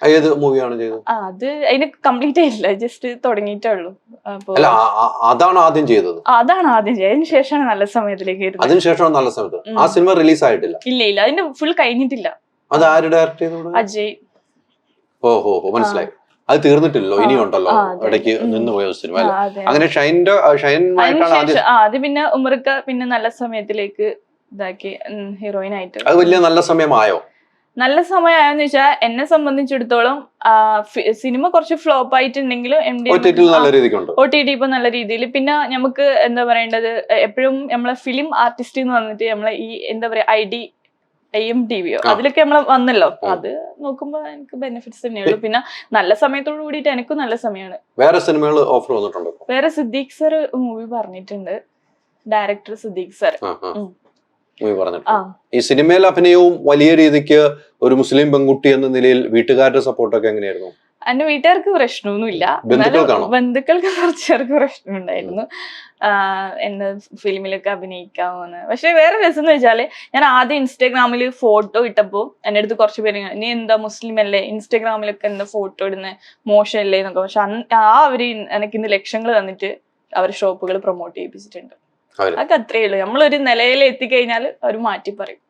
ഏത് മൂവിയാണ് ചെയ്തത്? അത് അതിന് കംപ്ലീറ്റ് ആയില്ല, ജസ്റ്റ് തുടങ്ങിയിട്ടേ ഉള്ളൂ. അപ്പൊ അതാണ് ആദ്യം ചെയ്തത്? അതാണ് ആദ്യം ചെയ്തത്. അതിന് ശേഷമാണ് നല്ല സമയത്തിലേക്ക് വരുന്നത്. അതിനുശേഷം നല്ല സമയത്ത് ആ സിനിമ റിലീസ് ആയിട്ടില്ല? ഇല്ല, അതിന്റെ ഫുൾ കഴിഞ്ഞിട്ടില്ല. അത് ആര് ഡയറക്ട് ചെയ്തത്? അജയ്. ഓഹോ, മനസ്സിലായി. അത് തീർന്നിട്ടില്ലല്ലോ, ഇനിയുണ്ടല്ലോ ഇടയ്ക്ക് നിന്ന് പോയ സിനിമ. അങ്ങനെ അത് പിന്നെ ഉമർക്ക പിന്നെ നല്ല സമയത്തിലേക്ക് ഇതാക്കി ഹീറോയിൻ ആയിട്ട്. അത് വലിയ നല്ല സമയമായോ? നല്ല സമയമായെന്ന് വെച്ചാൽ എന്നെ സംബന്ധിച്ചിടത്തോളം സിനിമ കുറച്ച് ഫ്ലോപ്പ് ആയിട്ടുണ്ടെങ്കിലും OTT ഇപ്പൊ നല്ല രീതിയിൽ. പിന്നെ നമുക്ക് എന്താ പറയേണ്ടത്, എപ്പോഴും നമ്മളെ ഫിലിം ആർട്ടിസ്റ്റ് എന്ന് പറഞ്ഞിട്ട് നമ്മളെ ഈ എന്താ പറയാ IMDb അതിലൊക്കെ നമ്മൾ വന്നല്ലോ. അത് നോക്കുമ്പോ എനിക്ക് ബെനിഫിറ്റ്സ് തന്നെയുള്ളൂ. പിന്നെ നല്ല സമയത്തോട് കൂടിയിട്ട് എനിക്കും നല്ല സമയമാണ്. വേറെ സിനിമകൾ ഓഫർ വന്നിട്ടുണ്ടോ? വേറെ സിദ്ദീഖ് സർ മൂവി പറഞ്ഞിട്ടുണ്ട്, ഡയറക്ടർ സിദ്ദീഖ് സർ. ഈ സിനിമയിൽ അഭിനയവും വലിയ രീതിക്ക് ഒരു മുസ്ലിം പെൺകുട്ടി എന്ന നിലയിൽ വീട്ടുകാരുടെ സപ്പോർട്ടൊക്കെ എങ്ങനെയായിരുന്നു? എന്റെ വീട്ടുകാർക്ക് പ്രശ്നമൊന്നുമില്ല, ബന്ധുക്കൾക്ക് കുറച്ച് പേർക്ക് പ്രശ്നമുണ്ടായിരുന്നു എന്നെ ഫിലിമിലൊക്കെ അഭിനയിക്കാമെന്ന്. പക്ഷെ വേറെ രസം എന്ന് വെച്ചാല്, ഞാൻ ആദ്യം ഇൻസ്റ്റാഗ്രാമിൽ ഫോട്ടോ ഇട്ടപ്പോ എന്റെ അടുത്ത് കുറച്ച് പേര് നീ എന്താ മുസ്ലിം അല്ലേ, ഇൻസ്റ്റാഗ്രാമിലൊക്കെ എന്താ ഫോട്ടോ ഇടുന്ന മോശമല്ലേ എന്നൊക്കെ. പക്ഷെ അവര് എനിക്ക് ഇന്ന് ലക്ഷങ്ങൾ തന്നിട്ട് അവർ ഷോപ്പുകൾ പ്രൊമോട്ട് ചെയ്യിപ്പിച്ചിട്ടുണ്ട്. അതൊക്കെ അത്രയേ ഉള്ളൂ. നമ്മളൊരു നിലയിൽ എത്തിക്കഴിഞ്ഞാൽ അവർ മാറ്റി പറയും.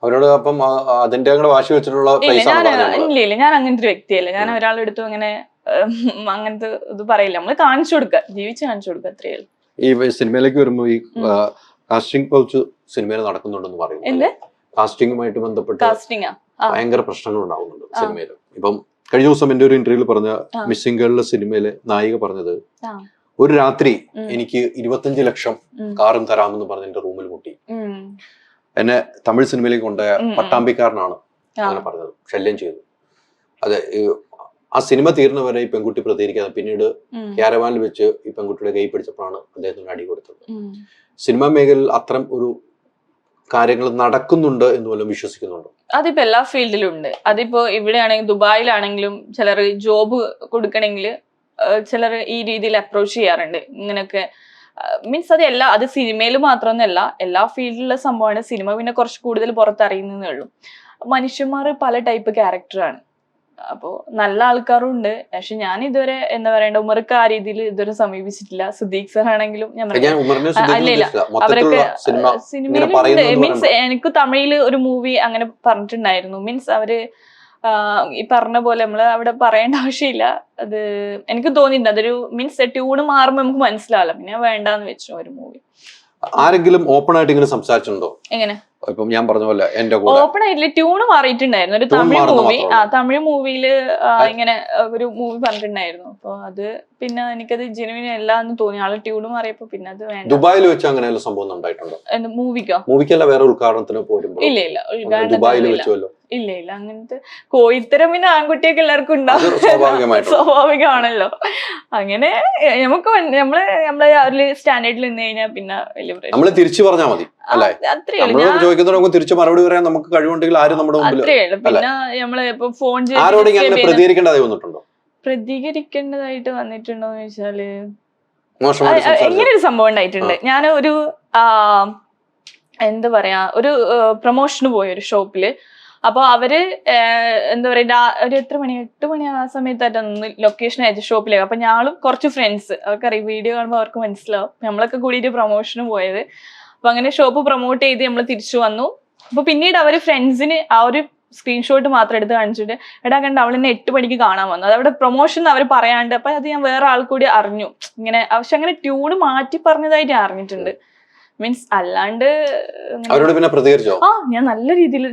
അവരോട് അപ്പം അതിന്റെ വാശി വെച്ചിട്ടുള്ള ഇല്ല, ഞാൻ അങ്ങനത്തെ ഒരു വ്യക്തിയല്ല. ഞാൻ ഒരാളുടെ അടുത്തും അങ്ങനെ അങ്ങനത്തെ ഇത് പറയില്ല. നമ്മള് കാണിച്ചു കൊടുക്കുക, ജീവിച്ച് കാണിച്ചു കൊടുക്കുക, അത്രയേ ഉള്ളൂ. ഈ സിനിമയിലേക്ക് വരുമ്പോ ഈ കാസ്റ്റിംഗ് പൗച്ച് സിനിമയിൽ നടക്കുന്നുണ്ടെന്ന് പറയുന്നു. കാസ്റ്റിംഗുമായിട്ട് ബന്ധപ്പെട്ട് ഭയങ്കര പ്രശ്നങ്ങൾ ഉണ്ടാവുന്നുണ്ട് സിനിമയിൽ. ഇപ്പം കഴിഞ്ഞ ദിവസം എന്റെ ഒരു ഇന്റർവ്യൂവിൽ പറഞ്ഞ മിസ്സിംഗ് ഗേളിലെ സിനിമയിലെ നായിക പറഞ്ഞത്, ഒരു രാത്രി എനിക്ക് 25 ലക്ഷം കാറും തരാമെന്ന് പറഞ്ഞ് എന്റെ റൂമിൽ മുട്ടി. എന്നെ തമിഴ് സിനിമയിലേക്ക് കൊണ്ടുപോയ പട്ടാമ്പിക്കാരനാണ് അങ്ങനെ പറഞ്ഞത്, ശല്യം ചെയ്തു. അതെ, ആ സിനിമ തീർന്നവരെ ഈ പെൺകുട്ടി പ്രതികരിക്കാതെ പിന്നീട് ക്യാരവാനിൽ വെച്ച് ഈ പെൺകുട്ടിയുടെ കൈ പിടിച്ചപ്പോഴാണ് അദ്ദേഹത്തിന് അടി കൊടുത്തത്. സിനിമാ മേഖലയിൽ അത്തരം ഒരു കാര്യങ്ങൾ നടക്കുന്നുണ്ട് എന്ന് പോലും വിശ്വസിക്കുന്നുണ്ട്. അതിപ്പോ എല്ലാ ഫീൽഡിലും ഉണ്ട്. അതിപ്പോ ഇവിടെയാണെങ്കിൽ ദുബായിലാണെങ്കിലും ചിലർ ജോബ് കൊടുക്കണമെങ്കിൽ ചിലർ ഈ രീതിയിൽ അപ്രോച്ച് ചെയ്യാറുണ്ട്. ഇങ്ങനെയൊക്കെ മീൻസ് അത് സിനിമയിൽ മാത്രമൊന്നുമല്ല, എല്ലാ ഫീൽഡിലുള്ള സംഭവമാണ്. സിനിമ പിന്നെ കുറച്ച് കൂടുതൽ പുറത്തറിയുന്നതേ ഉള്ളൂ. മനുഷ്യന്മാർ പല ടൈപ്പ് ക്യാരക്ടറാണ്. അപ്പോ നല്ല ആൾക്കാരും ഉണ്ട്. പക്ഷെ ഞാൻ ഇതുവരെ എന്താ പറയണ്ട, ഉമർക്ക് ആ രീതിയിൽ ഇതുവരെ സമീപിച്ചിട്ടില്ല. സുദീഖ് സർ ആണെങ്കിലും ഞാൻ അവരൊക്കെ സിനിമയിലുണ്ട്. മീൻസ് എനിക്ക് തമിഴില് ഒരു മൂവി അങ്ങനെ പറഞ്ഞിട്ടുണ്ടായിരുന്നു. മീൻസ് അവര് ഈ പറഞ്ഞ പോലെ നമ്മള് അവിടെ പറയേണ്ട ആവശ്യമില്ല. അത് എനിക്ക് തോന്നിയിട്ടുണ്ട്, അതൊരു മീൻസ് ട്യൂണ് മാറുമ്പോ നമുക്ക് മനസ്സിലാവില്ല. പിന്നെ വേണ്ടാന്ന് വെച്ചു ഒരു മൂവി. ആരെങ്കിലും ഓപ്പൺ ആയിട്ട് ഇങ്ങനെ സംസാരിച്ചിട്ടുണ്ടോ? എങ്ങനെ ഇപ്പം ഞാൻ പറഞ്ഞ പോലെ ഓപ്പൺ ആയിട്ടില്ല, ട്യൂണ് മാറിയിട്ടുണ്ടായിരുന്നു. ഒരു തമിഴ് മൂവിയില് ഇങ്ങനെ ഒരു മൂവി പറഞ്ഞിട്ടുണ്ടായിരുന്നു. അപ്പൊ അത് പിന്നെ എനിക്കത് ജെനുവിൻ അല്ല എന്ന് തോന്നി. ആള് ട്യൂണ് മാറിയപ്പോ പിന്നെ അത് വേണ്ട. ദുബായിൽ വെച്ച് അങ്ങനെ സംഭവം ഉണ്ടായിട്ടുണ്ടോ? മൂവിക്കല്ല, വേറെ ഉദ്ഘാടനത്തിന് പോരുമ്പോൾ? ഇല്ല, അങ്ങനത്തെ കോയിത്തരം പിന്നെ ആൺകുട്ടിയൊക്കെ എല്ലാവർക്കും ഉണ്ടാവും, സ്വാഭാവികമാണല്ലോ. അങ്ങനെ നമുക്ക് നമ്മളെ ഒരു സ്റ്റാൻഡേർഡിൽ നിന്ന് കഴിഞ്ഞാൽ പിന്നെ വലിയ നമ്മള് തിരിച്ചു പറഞ്ഞാൽ മതി. തിരിച്ചു മറുപടി പറയാൻ നമുക്ക് കഴിവുണ്ടെങ്കിൽ ആരും നമ്മുടെ മുമ്പിൽ. പിന്നെ നമ്മള് ഇപ്പൊ ഫോൺ പ്രതികരിക്കേണ്ടതായിട്ട് വന്നിട്ടുണ്ടോന്ന് ചോദിച്ചാല് എങ്ങനെ ഒരു സംഭവം ഉണ്ടായിട്ടുണ്ട്. ഞാൻ ഒരു എന്താ പറയാ, ഒരു പ്രൊമോഷന് പോയ ഒരു ഷോപ്പില്. അപ്പൊ അവര് എന്താ പറയാ, ഒരു 8 മണി ആ സമയത്തായിട്ടൊന്ന് ലൊക്കേഷൻ അയച്ച ഷോപ്പിലേക്ക്. അപ്പൊ ഞാളും കുറച്ച് ഫ്രണ്ട്സ്, അവർക്കറിയാം, വീഡിയോ കാണുമ്പോൾ അവർക്ക് മനസ്സിലാവും, നമ്മളൊക്കെ കൂടിയിട്ട് പ്രൊമോഷന് പോയത്. അപ്പൊ അങ്ങനെ ഷോപ്പ് പ്രൊമോട്ട് ചെയ്ത് നമ്മൾ തിരിച്ചു വന്നു. അപ്പൊ പിന്നീട് അവര് ഫ്രണ്ട്സിന് ആ ഒരു സ്ക്രീൻഷോട്ട് മാത്രം എടുത്ത് കാണിച്ചിട്ട്, എടാ കണ്ട അവൾ എന്നെ 8 മണിക്ക് കാണാൻ വന്നു, അതവിടെ പ്രൊമോഷൻ അവർ പറയാണ്ട്. അപ്പൊ അത് ഞാൻ വേറെ ആൾ കൂടി അറിഞ്ഞു ഇങ്ങനെ. പക്ഷെ അങ്ങനെ ട്യൂണ് മാറ്റി പറഞ്ഞതായിട്ട് അറിഞ്ഞിട്ടുണ്ട്. മീൻസ് അല്ലാണ്ട് ഞാൻ നല്ല രീതിയിൽ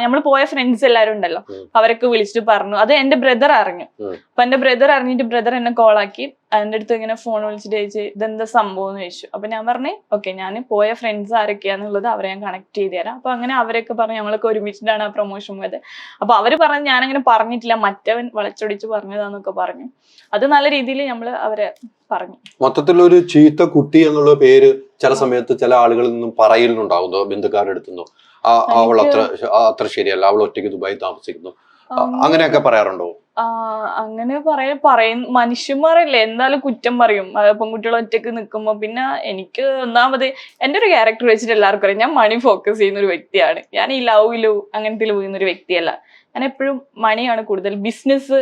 നമ്മൾ പോയ ഫ്രണ്ട്സ് എല്ലാരും ഉണ്ടല്ലോ, അവരൊക്കെ വിളിച്ചിട്ട് പറഞ്ഞു. അത് എന്റെ ബ്രദർ അറിഞ്ഞു. അപ്പൊ എന്റെ ബ്രദർ അറിഞ്ഞിട്ട് ബ്രദർ എന്നെ കോളാക്കി അതിന്റെ അടുത്ത് ഇങ്ങനെ ഫോൺ വിളിച്ചിട്ട് ചോദിച്ചു ഇതെന്താ സംഭവം എന്ന് ചോദിച്ചു. അപ്പൊ ഞാൻ പറഞ്ഞു ഓക്കെ, ഞാൻ പോയ ഫ്രണ്ട്സ് ആരൊക്കെയാന്നുള്ളത് അവരെ ഞാൻ കണക്ട് ചെയ്ത് തരാം. അപ്പൊ അങ്ങനെ അവരൊക്കെ പറഞ്ഞു ഞങ്ങളൊക്കെ ഒരുമിച്ചിട്ടാണ് ആ പ്രൊമോഷൻ പോയത്. അപ്പൊ അവര് പറഞ്ഞു ഞാനങ്ങനെ പറഞ്ഞിട്ടില്ല, മറ്റവൻ വളച്ചൊടിച്ച് പറഞ്ഞതാന്നൊക്കെ പറഞ്ഞു. അത് നല്ല രീതിയിൽ നമ്മള് അവരെ പറഞ്ഞു. മൊത്തത്തിലൊരു ചീത്ത കുട്ടി എന്നുള്ള പേര് ചില സമയത്ത് ചില ആളുകളിൽ നിന്നും പറയലുണ്ടാവുന്നു, ബന്ധുക്കാരുടെ അടുത്തുനിന്നോ അവൾ അത്ര ശരിയല്ല, അവൾ ഒറ്റയ്ക്ക് ദുബായി താമസിക്കുന്നു, അങ്ങനെയൊക്കെ പറയാറുണ്ടോ? അങ്ങനെ പറയും മനുഷ്യന്മാരല്ലേ, എന്തായാലും കുറ്റം പറയും പെൺകുട്ടികൾ ഒറ്റയ്ക്ക് നിൽക്കുമ്പോ. പിന്നെ എനിക്ക് ഒന്നാമത് എന്റെ ഒരു ക്യാരക്ടർ വെച്ചിട്ട് എല്ലാവർക്കും അറിയാം, ഞാൻ മണി ഫോക്കസ് ചെയ്യുന്ന ഒരു വ്യക്തിയാണ്. ഞാൻ ഈ ലവ് അങ്ങനത്തെ പോകുന്ന ഒരു വ്യക്തിയല്ല. ഞാൻ എപ്പോഴും മണിയാണ് കൂടുതൽ, ബിസിനസ്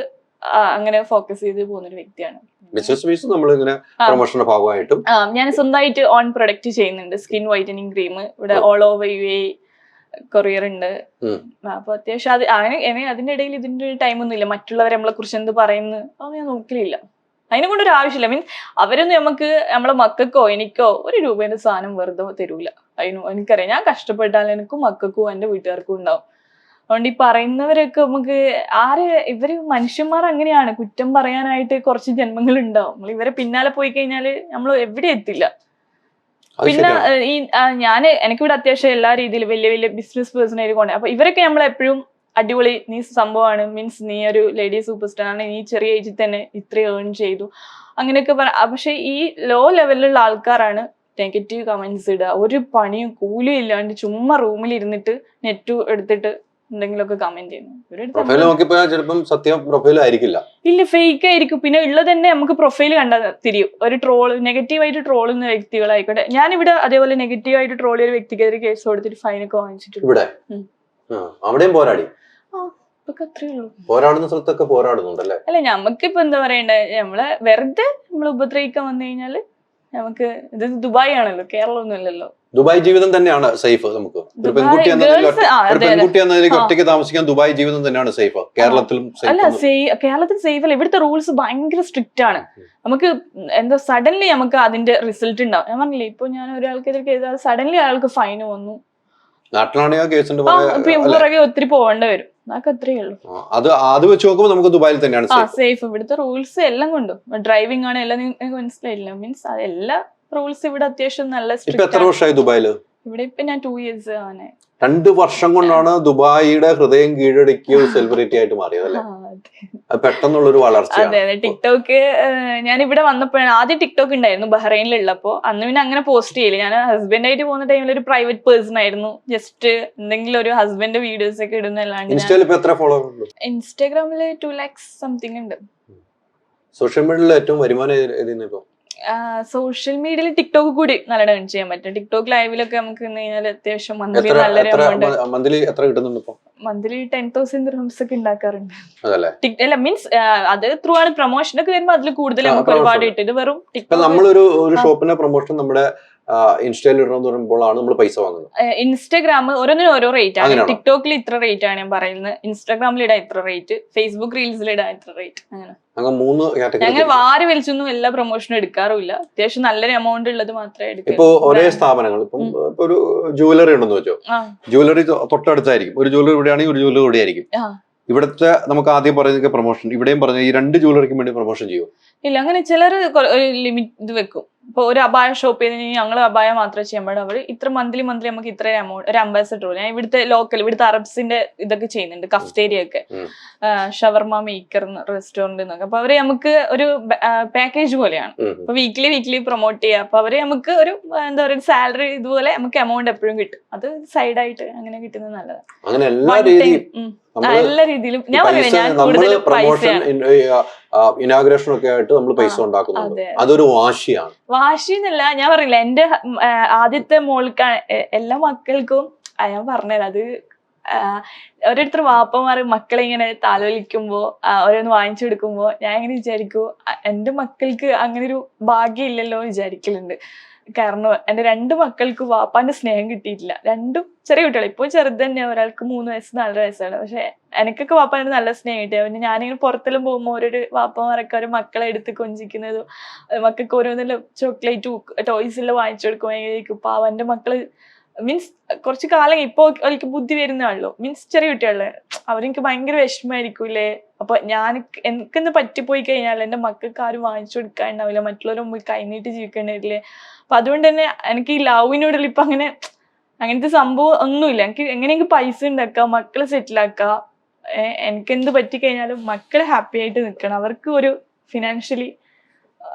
അങ്ങനെ ഫോക്കസ് ചെയ്ത് പോകുന്ന ഒരു വ്യക്തിയാണ്. ഞാൻ സ്വന്തമായിട്ട് ഓൺ പ്രൊഡക്റ്റ് ചെയ്യുന്നുണ്ട്, സ്കിൻ വൈറ്റനിങ് ക്രീം. ഇവിടെ ഓൾ ഓവർ UAE കൊറിയർ ഉണ്ട്. അപ്പൊ അത്യാവശ്യം അതിന്റെ ഇടയിൽ ഇതിന്റെ ഒരു ടൈമൊന്നും ഇല്ല. മറ്റുള്ളവരെ നമ്മളെ കുറിച്ച് എന്ത് പറയുന്നു അത് ഞാൻ നോക്കലില്ല. അതിനെ കൊണ്ടൊരു ആവശ്യമില്ല. മീൻസ് അവരൊന്നും നമുക്ക് നമ്മളെ മക്കൾക്കോ എനിക്കോ 1 രൂപേന്റെ സാധനം വെറുതെ തരൂല. എനിക്കറിയാം, ഞാൻ കഷ്ടപ്പെട്ടാൽ എനിക്കും മക്കൾക്കും എന്റെ വീട്ടുകാർക്കും ഉണ്ടാവും. അതുകൊണ്ട് ഈ പറയുന്നവരൊക്കെ നമുക്ക് ഇവര് മനുഷ്യന്മാർ അങ്ങനെയാണ്, കുറ്റം പറയാനായിട്ട് കുറച്ച് ജന്മങ്ങൾ ഉണ്ടാവും. നമ്മൾ ഇവരെ പിന്നാലെ പോയി കഴിഞ്ഞാല് നമ്മൾ എവിടെ എത്തില്ല. പിന്നെ എനിക്കിവിടെ അത്യാവശ്യം എല്ലാ രീതിയിലും വലിയ വലിയ ബിസിനസ് പേഴ്സൺ ആയിട്ട് കൊണ്ട്. അപ്പൊ ഇവരൊക്കെ നമ്മളെപ്പോഴും അടിപൊളി, നീ സംഭവമാണ്, മീൻസ് നീ ഒരു ലേഡി സൂപ്പർ സ്റ്റാർ ആണ്, നീ ചെറിയ ഏജിൽ തന്നെ ഇത്രയും ഏൺ ചെയ്തു അങ്ങനെയൊക്കെ പക്ഷെ ഈ ലോ ലെവലിലുള്ള ആൾക്കാരാണ് നെഗറ്റീവ് കമന്റ്സ് ഇടുക. ഒരു പണിയും കൂലിയും ഇല്ലാണ്ട് ചുമ്മാ റൂമിൽ ഇരുന്നിട്ട് നെറ്റ് എടുത്തിട്ട് എന്തെങ്കിലുമൊക്കെ കമന്റ് ചെയ്യുന്നു. പ്രൊഫൈൽ നോക്കിയപ്പോ ചിലപ്പം സത്യം പ്രൊഫൈൽ ആയിരിക്കില്ല. ഇല്ല, ഫേക്ക് ആയിരിക്കും. പിന്നെ ഉള്ളത് തന്നെ നമുക്ക് പ്രൊഫൈൽ കണ്ടാൽ തിരിയും. ഒരു നെഗറ്റീവായിട്ട് ട്രോളുന്ന വ്യക്തികളായിക്കോട്ടെ. ഞാനിവിടെ അതേപോലെ നെഗറ്റീവായിട്ട് ട്രോൾ ചെയ്ത വ്യക്തിക്കെതിരെ കേസ് കൊടുത്തിട്ട് ഫൈനൊക്കെ വാങ്ങിച്ചിട്ടുണ്ട്. ഇവിടെ അവിടെയും പോരാടി. അത്രേ ഉള്ളൂ. പോരാടുന്ന സ്ഥലത്തൊക്കെ പോരാടുന്നുണ്ടല്ലേ? അല്ല, നമുക്കിപ്പോ എന്താ പറയണ്ടേ, നമ്മളെ വെറുതെ നമ്മൾ ഉപദ്രവിക്കാൻ വന്നു കഴിഞ്ഞാല് നമുക്ക് ഇത് ദുബായ് ആണല്ലോ, കേരളം ഒന്നും അല്ലല്ലോ. ദുബായ് ജീവിതം തന്നെയാണ് സേഫ്. നമുക്ക് ഒരു പെൺകുട്ടി എന്നതിലേക്ക് ഒറ്റയ്ക്ക് താമസിക്കാൻ ദുബായ് ജീവിതം തന്നെയാണ് സേഫ്. കേരളത്തിലും അല്ല, കേരളത്തിൽ സേഫ് അല്ല. ഇവിടുത്തെ റൂൾസ് ഭയങ്കര സ്ട്രിക്റ്റ് ആണ്. നമുക്ക് എന്താ സഡൻലി നമുക്ക് അതിന്റെ റിസൾട്ട് ഉണ്ടാവും. ഞാൻ പറഞ്ഞില്ലേ, ഇപ്പൊ ഞാൻ ഒരാൾക്കെതിരെ ചെയ്താൽ സഡൻലി അയാൾക്ക് ഫൈൻ വന്നു. നാട്ടിലാണെങ്കിൽ കേസിന്റെ പുറകെ ഒത്തിരി പോകേണ്ടി വരും. അതൊക്കെ അത്രേ ഉള്ളൂ. അത് വെച്ച് നോക്കുമ്പോൾ നമുക്ക് ദുബായിൽ തന്നെയാണ് സേഫ്. ഇവിടുത്തെ റൂൾസ് എല്ലാം കൊണ്ടും ഡ്രൈവിംഗ് ആണ് എല്ലാം. നിങ്ങൾക്ക് മനസ്സിലായില്ല, മീൻസ് എല്ലാ റൂൾസ് ഇവിടെ അത്യാവശ്യം നല്ല സ്ട്രിക്റ്റ്. എത്ര വർഷമായി ദുബായില്? ഇവിടെ ഇപ്പൊ ഞാൻ 2 years ആണ്. 2 വർഷം കൊണ്ടാണ് ദുബായിയുടെ ഹൃദയം കീഴടക്കിയ ഒരു സെലിബ്രിറ്റി ആയിട്ട് മാറിയത് അല്ലേ? പെട്ടെന്നുള്ളൊരു വളർച്ച. അതെ അതെ. ടിക്ടോക്ക് ഞാൻ ഇവിടെ വന്നപ്പോഴാണ് ആദ്യം ടിക്ടോക്ക് ഉണ്ടായിരുന്നു ബഹ്റൈനിലുള്ളപ്പോ. അന്ന് പിന്നെ അങ്ങനെ പോസ്റ്റ് ചെയ്യില്ല. ഞാൻ ഹസ്ബൻഡ് ആയിട്ട് പോകുന്ന ടൈമിൽ ഒരു പ്രൈവറ്റ് പേഴ്സൺ ആയിരുന്നു. ജസ്റ്റ് എന്തെങ്കിലും ഒരു ഹസ്ബൻഡ് വീഡിയോസ് ഒക്കെ ഇടുന്നല്ലാണ്ട്. ഇൻസ്റ്റാഗ്രാമില് 2 lakhs സംതിങ് ഉണ്ട്. സോഷ്യൽ മീഡിയയിൽ ഏറ്റവും വരുമാനം ഇപ്പൊ സോഷ്യൽ മീഡിയയിൽ ടിക്ടോക്ക് കൂടി നല്ല ഏൺ ചെയ്യാൻ പറ്റും. ടിക്ടോക്ക് ലൈവിലൊക്കെ നമുക്ക് അത്യാവശ്യം മന്ത്ലി നല്ലൊരു എമൗണ്ട്. മന്ത്ലി എത്ര കിട്ടുന്നുണ്ട് ഇപ്പൊ? മന്ത്ലി 10,000 dirhams ഒക്കെ ഉണ്ടാക്കാറുണ്ട്. അല്ല, മീൻസ് അത് ത്രൂ ആണ്. പ്രൊമോഷൻ ഒക്കെ വരുമ്പോൾ അതിൽ കൂടുതൽ നമുക്ക് ഒരുപാട് കിട്ടും. ഇത് വെറും നമ്മളൊരു ഷോപ്പിന്റെ പ്രൊമോഷൻ നമ്മുടെ ഇൻസ്റ്റയിൽ ഇടണമെന്ന് പറയുമ്പോഴാണ് നമ്മൾ പൈസ വാങ്ങുന്നത്. ഇൻസ്റ്റാഗ്രാം ഓരോന്നിനും ഓരോ റേറ്റ് ആണ്. ടിക്ടോക്കിൽ ഇത്ര റേറ്റ് ആണ് ഞാൻ പറയുന്നത്. ഇൻസ്റ്റാഗ്രാമിൽ ഇടാൻ ഇത്ര റേറ്റ്, ഫേസ്ബുക്ക് റീൽസിൽ ഇടാൻ ഇത്ര റേറ്റ്. അങ്ങനെ ഞങ്ങൾ വാരി വലിച്ചൊന്നും എല്ലാ പ്രൊമോഷനും എടുക്കാറുമില്ല. അത്യാവശ്യം നല്ലൊരു എമൗണ്ട് ഉള്ളത് മാത്രമേ എടുക്കൂ. ഇപ്പൊ ഒരേ സ്ഥാപനങ്ങൾ, ഇപ്പം ഒരു ജുവലറി ഉണ്ടെന്ന് വെച്ചോ, ജുവലറി തൊട്ടടുത്തായിരിക്കും. ഒരു ജുവലറി ഇവിടെയാണെങ്കിൽ ഒരു ജുവലറി ഇവിടെ ആയിരിക്കും. ഇവിടുത്തെ നമുക്ക് ആദ്യം പറഞ്ഞ പ്രൊമോഷൻ ഇവിടെയും പറഞ്ഞ ഈ 2 ജുവലറിക്കും വേണ്ടി പ്രൊമോഷൻ ചെയ്യും. ഇല്ല, അങ്ങനെ ചിലർ ഒരു ലിമിറ്റ് ഇത് വെക്കും. ഇപ്പൊ ഒരു അബായ ഷോപ്പ് ചെയ്ത് കഴിഞ്ഞാൽ ഞങ്ങൾ അബായ മാത്രമേ ചെയ്യാൻ പാടും. അവർ ഇത്ര മന്ത്ലി നമുക്ക് ഇത്ര എമൗണ്ട്, ഒരു അംബാസഡർ. ഞാൻ ഇവിടുത്തെ ഇവിടുത്തെ അറബ്സിന്റെ ഇതൊക്കെ ചെയ്യുന്നുണ്ട്, കഫ്റ്റേരിയ ഒക്കെ, ഷവർമ മേക്കർ റെസ്റ്റോറന്റ് എന്നൊക്കെ. അപ്പൊ അവര് നമുക്ക് ഒരു പാക്കേജ് പോലെയാണ്. അപ്പൊ വീക്ക്ലി പ്രൊമോട്ട് ചെയ്യുക. അപ്പൊ അവര് നമുക്ക് ഒരു എന്താ പറയുക സാലറി ഇതുപോലെ നമുക്ക് എമൗണ്ട് എപ്പോഴും കിട്ടും. അത് സൈഡായിട്ട് അങ്ങനെ കിട്ടുന്നത് നല്ലതാണ്. എല്ലാ രീതിയിലും ഞാൻ പറയുന്നത് ഞാൻ കൂടുതൽ ഇനാഗ്രേഷൻ ഒക്കെ ആയിട്ട് നമ്മൾ പൈസ ഉണ്ടാക്കുന്നുണ്ട്. അതൊരു വാശിയാണ്. വാശി എന്നല്ല, ഞാൻ പറയില്ല. എന്റെ ആദ്യത്തെ മോൾക്ക് എല്ലാ മക്കൾക്കും ഞാൻ പറഞ്ഞുതരാം. അത് ഓരോരുത്തർ വാപ്പമാർ മക്കളെ ഇങ്ങനെ താലോലിക്കുമ്പോ ഓരോന്ന് വാങ്ങിച്ചു കൊടുക്കുമ്പോ ഞാൻ ഇങ്ങനെ വിചാരിക്കൂ, എന്റെ മക്കൾക്ക് അങ്ങനെ ഒരു ഭാഗ്യം ഇല്ലല്ലോ വിചാരിക്കലുണ്ട്. കാരണം എന്റെ 2 മക്കൾക്ക് വാപ്പാന്റെ സ്നേഹം കിട്ടിയിട്ടില്ല. 2ഉം ചെറിയ കുട്ടികൾ. ഇപ്പൊ ചെറുത് തന്നെ, ഒരാൾക്ക് 3 വയസ്സ് 4 വയസ്സാണ്. പക്ഷെ എനിക്കൊക്കെ വാപ്പാന്റെ നല്ല സ്നേഹം കിട്ടിയ. പിന്നെ ഞാനിങ്ങനെ പുറത്തെല്ലാം പോകുമ്പോൾ ഓരോ വാപ്പമാരൊക്കെ ഒരു മക്കളെ എടുത്ത് കൊഞ്ചിക്കുന്നതും മക്കൾക്ക് ഓരോന്നെല്ലാം ചോക്ലേറ്റ് ടോയ്സ് എല്ലാം വാങ്ങിച്ചു കൊടുക്കുമ്പോഴേക്കും പാവം എന്റെ മക്കള് മീൻസ് കുറച്ച് കാലം ഇപ്പൊ എനിക്ക് ബുദ്ധി വരുന്നതാണല്ലോ. മീൻസ് ചെറിയ കുട്ടികളെ അവരെനിക്ക് ഭയങ്കര വിഷമമായിരിക്കൂലേ. അപ്പൊ എനിക്കെന്ന് പറ്റിപ്പോയി കഴിഞ്ഞാൽ എന്റെ മക്കൾക്ക് ആരും വാങ്ങിച്ചു കൊടുക്കാണ്ടാവില്ല, മറ്റുള്ളവരുടെ മുമ്പിൽ കൈനീട്ടി ജീവിക്കേണ്ടി വരില്ലേ. അപ്പൊ അതുകൊണ്ട് തന്നെ എനിക്ക് ഈ ലവിനോടുള്ള ഇപ്പൊ അങ്ങനത്തെ സംഭവം ഒന്നുമില്ല. എനിക്ക് എങ്ങനെയെങ്കിലും പൈസ ഉണ്ടാക്കാം, മക്കളെ സെറ്റിലാക്കാം. എനിക്ക് എന്ത് പറ്റിക്കഴിഞ്ഞാലും മക്കളെ ഹാപ്പി ആയിട്ട് നിൽക്കണം. അവർക്ക് ഒരു ഫിനാൻഷ്യലി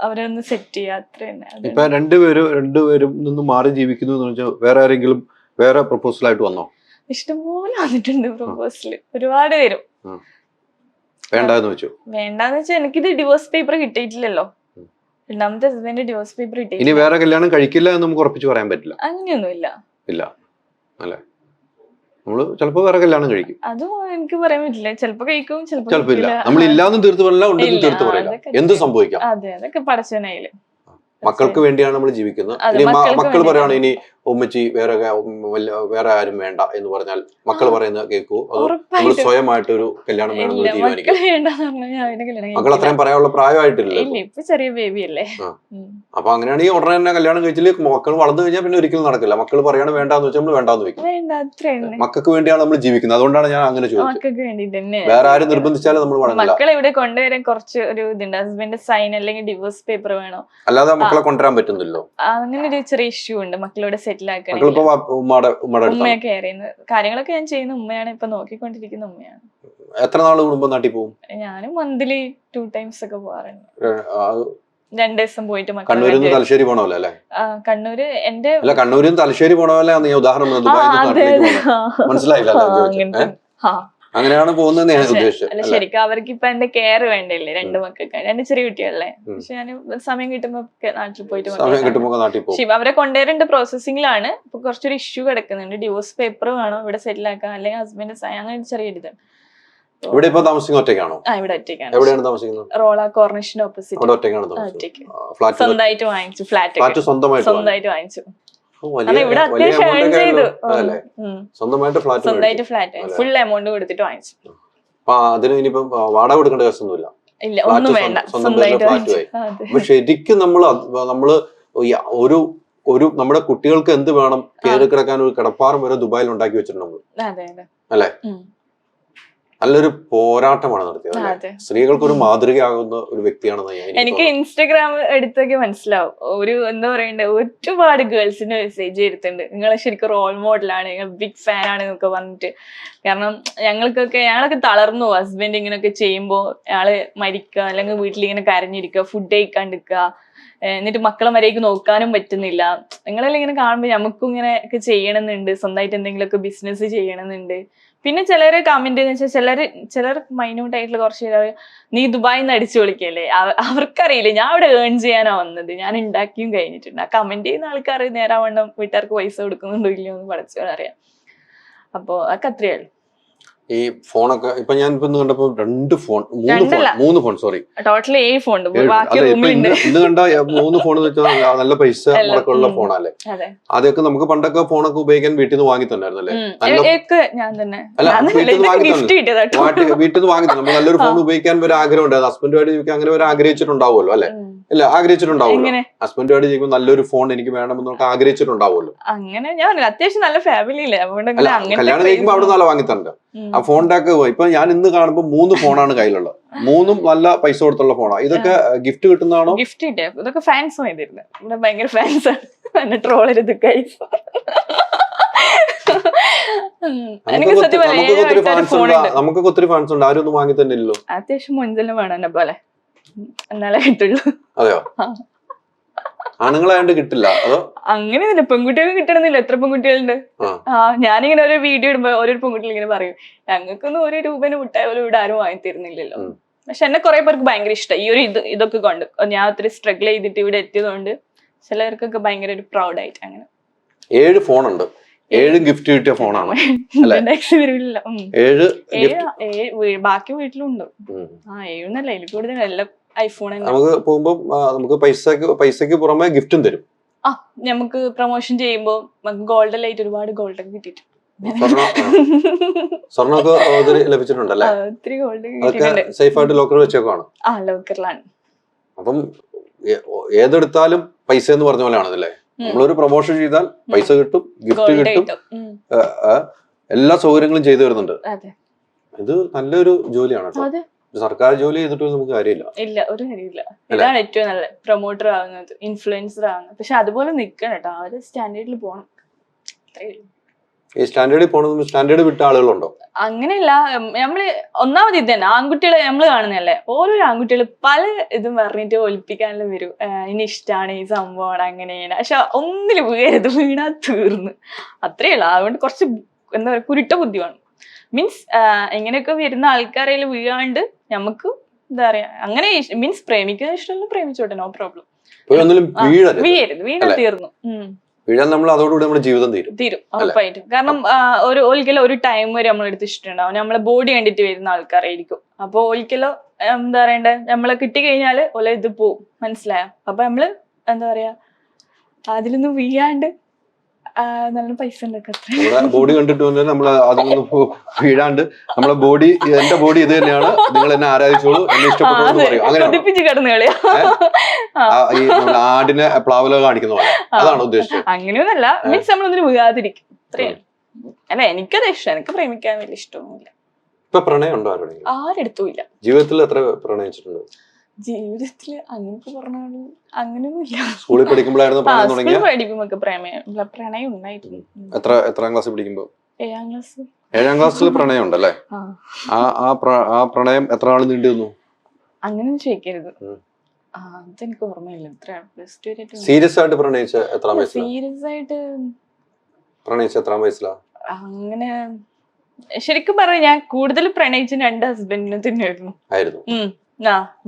അവരൊന്ന് സെറ്റ് ചെയ്യുക, അത്ര തന്നെ. ഇപ്പൊ രണ്ടുപേരും നിന്ന് മാറി ജീവിക്കുന്നു എന്ന് വെച്ചാൽ വേറെ ആരെങ്കിലും വേറെ പ്രൊപ്പോസൽ ആയിട്ട് വന്നോ? ഇഷ്ടംപോലെ വന്നിട്ടുണ്ട് പ്രൊപ്പോസൽ, ഒരുപാട് പേരും. വേണ്ടാന്ന് വെച്ചാൽ എനിക്കിത് ഡിവോഴ്സ് പേപ്പർ കിട്ടിയിട്ടില്ലല്ലോ. രണ്ടാമത്തെ ഹസ്ബൻഡ് ഡിവോഴ്സ് പേപ്പർ കിട്ടി. ഇനി വേറെ കല്യാണം കഴിക്കില്ല എന്ന് നമുക്ക് ഉറപ്പിച്ച് പറയാൻ പറ്റില്ല. അങ്ങനെയൊന്നും ഇല്ല അല്ലേ? നമ്മള് ചിലപ്പോ വേറെ കല്യാണം കഴിക്കും. അതും എനിക്ക് പറയാൻ പറ്റില്ല. ചിലപ്പോ കഴിക്കും, ചിലപ്പോ ഇല്ല. നമ്മൾ ഇല്ലാന്നും തീർത്ത് പറയില്ല, ഉണ്ടെന്നും തീർത്ത് പറയില്ല. എന്ത് സംഭവിക്കാം. അതെ, അതൊക്കെ പടച്ചവനായില്ലേ. മക്കൾക്ക് വേണ്ടിയാണ് നമ്മൾ ജീവിക്കുന്നത്. ഇനി മക്കൾ പറയാണ് ഇനി ഉമ്മച്ചി വേറെ ആരും വേണ്ട എന്ന് പറഞ്ഞാൽ മക്കൾ പറയുന്നത് കേൾക്കൂ, നമ്മൾ സ്വയമായിട്ട് ഒരു കല്യാണം വേണമെന്ന് തീരുമാനിക്കും. മക്കൾ അത്രയും പറയാനുള്ള പ്രായമായിട്ടില്ല, ഇപ്പൊ ചെറിയ ബേബി അല്ലേ. അപ്പൊ അങ്ങനെയാണെങ്കിൽ ഉടനെ തന്നെ കല്യാണം കഴിച്ചില്ല. മക്കൾ വളർന്നു കഴിഞ്ഞാൽ പിന്നെ ഒരിക്കലും നടക്കില്ല. മക്കൾ പറയാണ് വേണ്ടാന്ന് വെച്ചാൽ നമ്മൾ വേണ്ടാന്ന് വെക്കും. മക്കൾക്ക് വേണ്ടിയാണ് നമ്മൾ ജീവിക്കുന്നത്. അതുകൊണ്ടാണ് ഞാൻ അങ്ങനെ ചോദിച്ചത്. വേറെ ആരും നിർബന്ധിച്ചാലും നമ്മൾ വളരില്ല. മക്കളെ ഇവിടെ കൊണ്ടുവരാൻ കുറച്ച് ഒരു ഇതുണ്ട്. ഹസ്ബൻഡ് സൈൻ അല്ലെങ്കിൽ ഡിവോഴ്സ് പേപ്പർ വേണോ, അല്ലാതെ മക്കളെ കൊണ്ടുവരാൻ പറ്റുന്നില്ലോ. അങ്ങനെ ഒരു ചെറിയ ഇഷ്യൂ ഉണ്ട്. മക്കളോട് സെറ്റിൽ ആക്കണം. ഉമ്മയൊക്കെ അറിയുന്നത് കാര്യങ്ങളൊക്കെ ഞാൻ ചെയ്യുന്ന ഉമ്മയാണ്. ഇപ്പൊ നോക്കിക്കൊണ്ടിരിക്കുന്ന ഉമ്മയാണ്. എത്ര നാള് കുടുംബം നാട്ടിൽ പോകും? ഞാനും മന്ത്ലി 2 times ഒക്കെ പോകാറുണ്ട്. 2 ദിവസം പോയിട്ട് കണ്ണൂരിൽ തലശ്ശേരി പോണല്ലോ അല്ലേ? കണ്ണൂര് എന്റെ കണ്ണൂരിൽ തലശ്ശേരി പോണല്ലേ ഉദാഹരണം മനസ്സിലായില്ല. അങ്ങനെയാണ് പോകുന്നത് ഞാൻ ഉദ്ദേശിച്ചത്. അല്ല ശരിക്കും അവർക്ക് ഇപ്പൊ എന്റെ കെയർ വേണ്ടല്ലേ, 2 മക്കൾക്ക്, 2 ചെറിയ കുട്ടികളല്ലേ. പക്ഷെ ഞാൻ സമയം കിട്ടുമ്പോ നാട്ടിൽ പോയിട്ട് അവരെ കൊണ്ടുവരേണ്ട പ്രോസസ്സിംഗിലാണ്. ഇപ്പൊ കുറച്ചൊരു ഇഷ്യൂ കിടക്കുന്നുണ്ട്, ഡിവോഴ്സ് പേപ്പർ വേണം ഇവിടെ സെറ്റിൽ ആക്കാൻ, അല്ലെങ്കിൽ ഹസ്ബൻഡ് അങ്ങനെ ചെറിയ ഇതാണ്. ഇവിടെ ഇപ്പൊ താമസിക്കുന്നത് ഒറ്റയ്ക്കാണോ? ഇവിടെ ഒറ്റയ്ക്കാണ്. എവിടെയാണ് താമസിക്കുന്നത്? റോള കോർണിഷിന്റെ ഓപ്പോസിറ്റ്. സ്വന്തമായിട്ട് വാങ്ങിച്ചു ഫ്ലാറ്റ്, സ്വന്തമായിട്ട് വാങ്ങിച്ചു. ഇവിടെ അത്യാവശ്യം ഏൺ ചെയ്തു, സ്വന്തമായിട്ട് ഫ്ലാറ്റ് ഫുൾ എമൗണ്ട് കൊടുത്തിട്ട് വാങ്ങിച്ചു. അതിന് ഇനിയിപ്പം വാടക കൊടുക്കേണ്ട കേസൊന്നുമില്ല. ഇല്ല, ഒന്നും വേണ്ട, സ്വന്തമായിട്ട്. ശരിക്കും നമ്മള് ഒരു നമ്മുടെ കുട്ടികൾക്ക് എന്ത് വേണം, കേറി കിടക്കാൻ ഒരു കിടപ്പാറം വരെ ദുബായിൽ ഉണ്ടാക്കി വെച്ചിട്ടുണ്ട് നമ്മള്, അല്ലെ? നല്ലൊരു പോരാട്ടമാണ് നടത്തിയത്. സ്ത്രീകൾക്ക് ഒരു മാതൃകയാകുന്ന ഒരു വ്യക്തിയാണെന്ന് എനിക്ക് ഇൻസ്റ്റഗ്രാം എടുത്തൊക്കെ മനസ്സിലാവും. എന്താ പറയണ്ടേ, ഒരുപാട് ഗേൾസിന്റെ മെസ്സേജ് എടുത്തിട്ടുണ്ട്, നിങ്ങളെ ശരിക്കും റോൾ മോഡലാണ്, നിങ്ങൾ ബിഗ് ഫാൻ ആണ് എന്നൊക്കെ പറഞ്ഞിട്ട്. കാരണം ഞങ്ങളൊക്കെ തളർന്നു. ഹസ്ബൻഡ് ഇങ്ങനെയൊക്കെ ചെയ്യുമ്പോ അയാള് മരിക്കുക, അല്ലെങ്കിൽ വീട്ടിലിങ്ങനെ കരഞ്ഞിരിക്കുക, ഫുഡ് കഴിക്കാണ്ടിരിക്കുക, എന്നിട്ട് മക്കളെ വരേക്ക് നോക്കാനും പറ്റുന്നില്ല. നിങ്ങളെല്ലാം ഇങ്ങനെ കാണുമ്പോൾ നമുക്കും ഇങ്ങനെ ഒക്കെ ചെയ്യണമെന്നുണ്ട്, സ്വന്തമായിട്ട് എന്തെങ്കിലുമൊക്കെ ബിസിനസ് ചെയ്യണമെന്നുണ്ട്. പിന്നെ ചിലര് കമന്റ് എന്ന് വെച്ചാൽ ചിലർ മൈന്യൂട്ട് ആയിട്ടുള്ള കുറച്ച് പേര്, നീ ദുബായിൽ നിന്ന് അടിച്ചു വിളിക്കല്ലേ, അവർക്കറിയില്ല ഞാൻ അവിടെ ഏൺ ചെയ്യാനാ വന്നത്, ഞാൻ ഉണ്ടാക്കിയും കഴിഞ്ഞിട്ടുണ്ട്. ആ കമന്റ് ചെയ്യുന്ന ആൾക്കാർ നേരാവണ്ണം വീട്ടുകാർക്ക് പൈസ കൊടുക്കുന്നുണ്ടോ ഇല്ലയോ എന്ന് പഠിച്ചോളറിയാം. അപ്പൊ അതൊക്കെ അത്രയേ ഉള്ളൂ. ഈ ഫോണൊക്കെ ഇപ്പൊ ഞാൻ ഇപ്പൊ കണ്ടപ്പോ 3 ഫോൺ സോറി ടോട്ടൽ 7 ഫോൺ ഇന്ന് കണ്ട 3 ഫോൺ നല്ല പൈസ മുടക്കുള്ള ഫോണല്ലേ. അതൊക്കെ നമുക്ക് പണ്ടൊക്കെ ഫോണൊക്കെ ഉപയോഗിക്കാൻ വീട്ടിൽ നിന്ന് വാങ്ങി തന്നായിരുന്നല്ലേ? വീട്ടിൽ നിന്ന് വാങ്ങി നമ്മൾ നല്ലൊരു ഫോൺ ഉപയോഗിക്കാൻ ഒരു ആഗ്രഹം ഉണ്ടായിരുന്നു. ഹസ്ബൻഡുമായിട്ട് ജീവിക്കാൻ അങ്ങനെ ഒരു ആഗ്രഹിച്ചിട്ടുണ്ടാവുമല്ലോ, അല്ലെ? ഇല്ല, ആഗ്രഹിച്ചിട്ടുണ്ടാവുമല്ലോ. ഹസ്ബൻഡുമായിട്ട് ജീവിക്കുമ്പോൾ നല്ലൊരു ഫോൺ എനിക്ക് വേണമെന്നൊക്കെ ആഗ്രഹിച്ചിട്ടുണ്ടാവുമല്ലോ. അങ്ങനെ ഞാൻ അത്യാവശ്യം നല്ല ഫാമിലിയില്ലേ, കല്യാണം കഴിക്കുമ്പോ അവിടെ നല്ല വാങ്ങി തരണ്ട. ആ ഫോണിന്റെ ഒക്കെ ഇപ്പൊ ഞാൻ ഇന്ന് കാണുമ്പോ 3 ഫോണാണ് കയ്യിലുള്ളത്. 3ഉം നല്ല പൈസ കൊടുത്തുള്ള ഫോണാണ്. ഇതൊക്കെ ഗിഫ്റ്റ് കിട്ടുന്നതാണോ? ഗിഫ്റ്റ് കിട്ടിയ ഇതൊക്കെ ഫാൻസ് ചെയ്തിരുന്നത്. ഇവിടെ ഭയങ്കര ഫാൻസ് ആണ്, ട്രോൾ ചെയ്ത് ഗൈസ്. നമുക്കൊക്കെ ഒത്തിരി ഫാൻസ് ഉണ്ട്, ആരും ഒന്നും വാങ്ങി തന്നില്ലല്ലോ. അത്യാവശ്യം മുൻചെല്ലാം വേണം എന്നെ പോലെ, എന്നാലേ കിട്ടുള്ളൂ. അതെയോ? ആണുങ്ങളായോണ്ട് കിട്ടില്ല അതോ? അങ്ങനെയൊന്നുമില്ല, പെൺകുട്ടികൾക്ക് കിട്ടണമെന്നില്ല. എത്ര പെൺകുട്ടികളുണ്ട്. ഞാനിങ്ങനെ ഒരു വീഡിയോ ഇടുമ്പോ ഓരോ പെൺകുട്ടികൾ ഇങ്ങനെ പറയും, ഞങ്ങൾക്കൊന്നും 1 രൂപന് വിട്ടായ പോലും ഇവിടെ ആരും വാങ്ങി തരുന്നില്ലല്ലോ. പക്ഷെ എന്നെ കുറെ പേർക്ക് ഭയങ്കര ഇഷ്ടം ഈ ഒരു ഇതൊക്കെ കൊണ്ട്. ഞാൻ ഒത്തിരി സ്ട്രഗിൾ ചെയ്തിട്ട് ഇവിടെ എത്തിയതുകൊണ്ട് ചിലർക്കൊക്കെ ഭയങ്കര ഒരു പ്രൗഡ് ആയിട്ട്. അങ്ങനെ 7 ഫോണുണ്ട്, 7 ഗിഫ്റ്റ് കിട്ടിയ ഫോണാണ്. ബാക്കി വീട്ടിലുണ്ട്. 7 അതിൽ കൂടുതൽ എല്ലാം ഐഫോൺ. നമുക്ക് പോകുമ്പോ നമുക്ക് പൈസക്ക് പുറമെ ഗിഫ്റ്റും തരും. നമുക്ക് പ്രൊമോഷൻ ചെയ്യുമ്പോ ഗോൾഡൻ ലൈറ്റ് ഒരുപാട് ഗോൾഡ് ഒക്കെ കിട്ടിയിട്ടുണ്ട്. സ്വർണ്ണമൊക്കെ ലഭിച്ചിട്ടുണ്ടല്ലേ? ഒത്തിരി ഗോൾഡ് സേഫ് ആയിട്ട് ലോക്കറിൽ വെച്ചേക്കാണ്. ലോക്കറിലാണ്. അപ്പം ഏതെടുത്താലും പൈസ എന്ന് പറഞ്ഞ പോലെയാണ് അല്ലേ? നമ്മളൊരു പ്രൊമോഷൻ ചെയ്താൽ പൈസ കിട്ടും, ഗിഫ്റ്റ് കിട്ടും, എല്ലാ സൗകര്യങ്ങളും ചെയ്തു വരുന്നുണ്ട്. ഇത് നല്ലൊരു ജോലിയാണ്. സർക്കാർ ജോലി ചെയ്തിട്ട് നമുക്ക് കാര്യമില്ല. ഇല്ല, ഒരു കാര്യമില്ല. ഇതാണ് ഏറ്റവും നല്ല പ്രൊമോട്ടർ ആവുന്നത്, ഇൻഫ്ലുവൻസർ ആവുന്നത്. പക്ഷെ അതുപോലെ നിക്കണം കേട്ടോ, ആ ഒരു സ്റ്റാൻഡേർഡിൽ പോകണം. ഈ സ്റ്റാൻഡേർഡിൽ പോകണം. സ്റ്റാൻഡേർഡ് വിട്ട ആളുകളുണ്ടോ? അങ്ങനെയല്ല, നമ്മള് ഒന്നാമത് ഇത് തന്നെ ആൺകുട്ടികളെ നമ്മള് കാണുന്നതല്ലേ, ഓരോ ആൺകുട്ടികൾ പല ഇതും പറഞ്ഞിട്ട് ഒലിപ്പിക്കാനുള്ള വരും. ഇനി ഇഷ്ടമാണ്, ഈ സംഭവമാണ്, അങ്ങനെയാണ്. പക്ഷെ ഒന്നിലും വീഴരുത്, വീണാ തീർന്ന്, അത്രേ ഉള്ളു. അതുകൊണ്ട് കുറച്ച് എന്താ പറയുക, കുരുട്ട ബുദ്ധി വേണം. മീൻസ് ഇങ്ങനെയൊക്കെ വരുന്ന ആൾക്കാരെ വീഴാണ്ട് നമുക്ക് എന്താ പറയാ, അങ്ങനെ മീൻസ് പ്രേമിക്കുന്ന ഇഷ്ടമല്ല, പ്രേമിച്ചോട്ടെ, നോ പ്രോബ്ലം. വീഴരുത്, വീണാ തീർന്നു. അതോടുകൂടി നമ്മുടെ ജീവിതം തീരും ഉറപ്പായിട്ടും. കാരണം ഒരിക്കലും ഒരു ടൈം വരെ നമ്മളെടുത്ത് ഇഷ്ടമുണ്ടാവും. നമ്മളെ ബോഡി കണ്ടിട്ട് വരുന്ന ആൾക്കാരായിരിക്കും. അപ്പൊ ഒരിക്കലും എന്താ പറയണ്ടേ, നമ്മളെ കിട്ടിക്കഴിഞ്ഞാല് ഓലെ ഇത് പോവും, മനസ്സിലായോ? അപ്പൊ നമ്മള് എന്താ പറയാ, അതിലൊന്നും വീഴാണ്ട് നല്ല പൈസ ബോഡി കണ്ടിട്ട് നമ്മൾ അതൊന്നും വീഴാണ്ട് നമ്മളെ ബോഡി, എന്റെ ബോഡി ഇത് തന്നെയാണ്, നിങ്ങൾ എന്നെ ആരാധിച്ചോളൂ, എന്നെ ഇഷ്ടപ്പെട്ടു പറയും. അങ്ങനെ ഈ ആടിനെ പ്ലാവല കാണിക്കുന്ന പോലെ, അതാണ് ഉദ്ദേശിച്ചത്. അങ്ങനെയൊന്നല്ല, മീൻസ് നമ്മളൊന്നും വീഴാതിരിക്കും, അത്രയും. അല്ല, എനിക്കത് ഇഷ്ടം, എനിക്ക് പ്രേമിക്കാൻ വലിയ ഇഷ്ടമൊന്നുമില്ല. ഇപ്പൊ പ്രണയം ഉണ്ടോ? ആരെടുത്തും ഇല്ല. ജീവിതത്തിൽ എത്ര പ്രണയിച്ചിട്ടുണ്ട്? ജീവിതത്തില് അങ്ങനൊക്കെ പറഞ്ഞാലും അങ്ങനെയൊന്നുമില്ല. സ്കൂളിൽ പഠിക്കുമ്പോഴായിരുന്നു പ്രണയം ഉണ്ടായിരുന്നു. എത്രാം ക്ലാസ്സിൽ പഠിക്കുമ്പോ? 7ാം ക്ലാസ്. 7ാം ക്ലാസ്സിൽ പ്രണയം ഉണ്ടല്ലേ? ആ പ്രണയം എത്ര നാൾ നീണ്ടു നിന്നു? അങ്ങനെ ചോദിക്കരുത്, അതെനിക്ക് ഓർമ്മയില്ല. സീരിയസ് ആയിട്ട് പ്രണയിച്ച എത്രാം വയസ്സിലാ? സീരിയസ് ആയിട്ട് പ്രണയിച്ച എത്രാം വയസ്സിലാ? അങ്ങനെ ശരിക്കും പറഞ്ഞാൽ ഞാൻ കൂടുതൽ പ്രണയിച്ച 2 ഹസ്ബൻഡിനെ തന്നെയായിരുന്നു.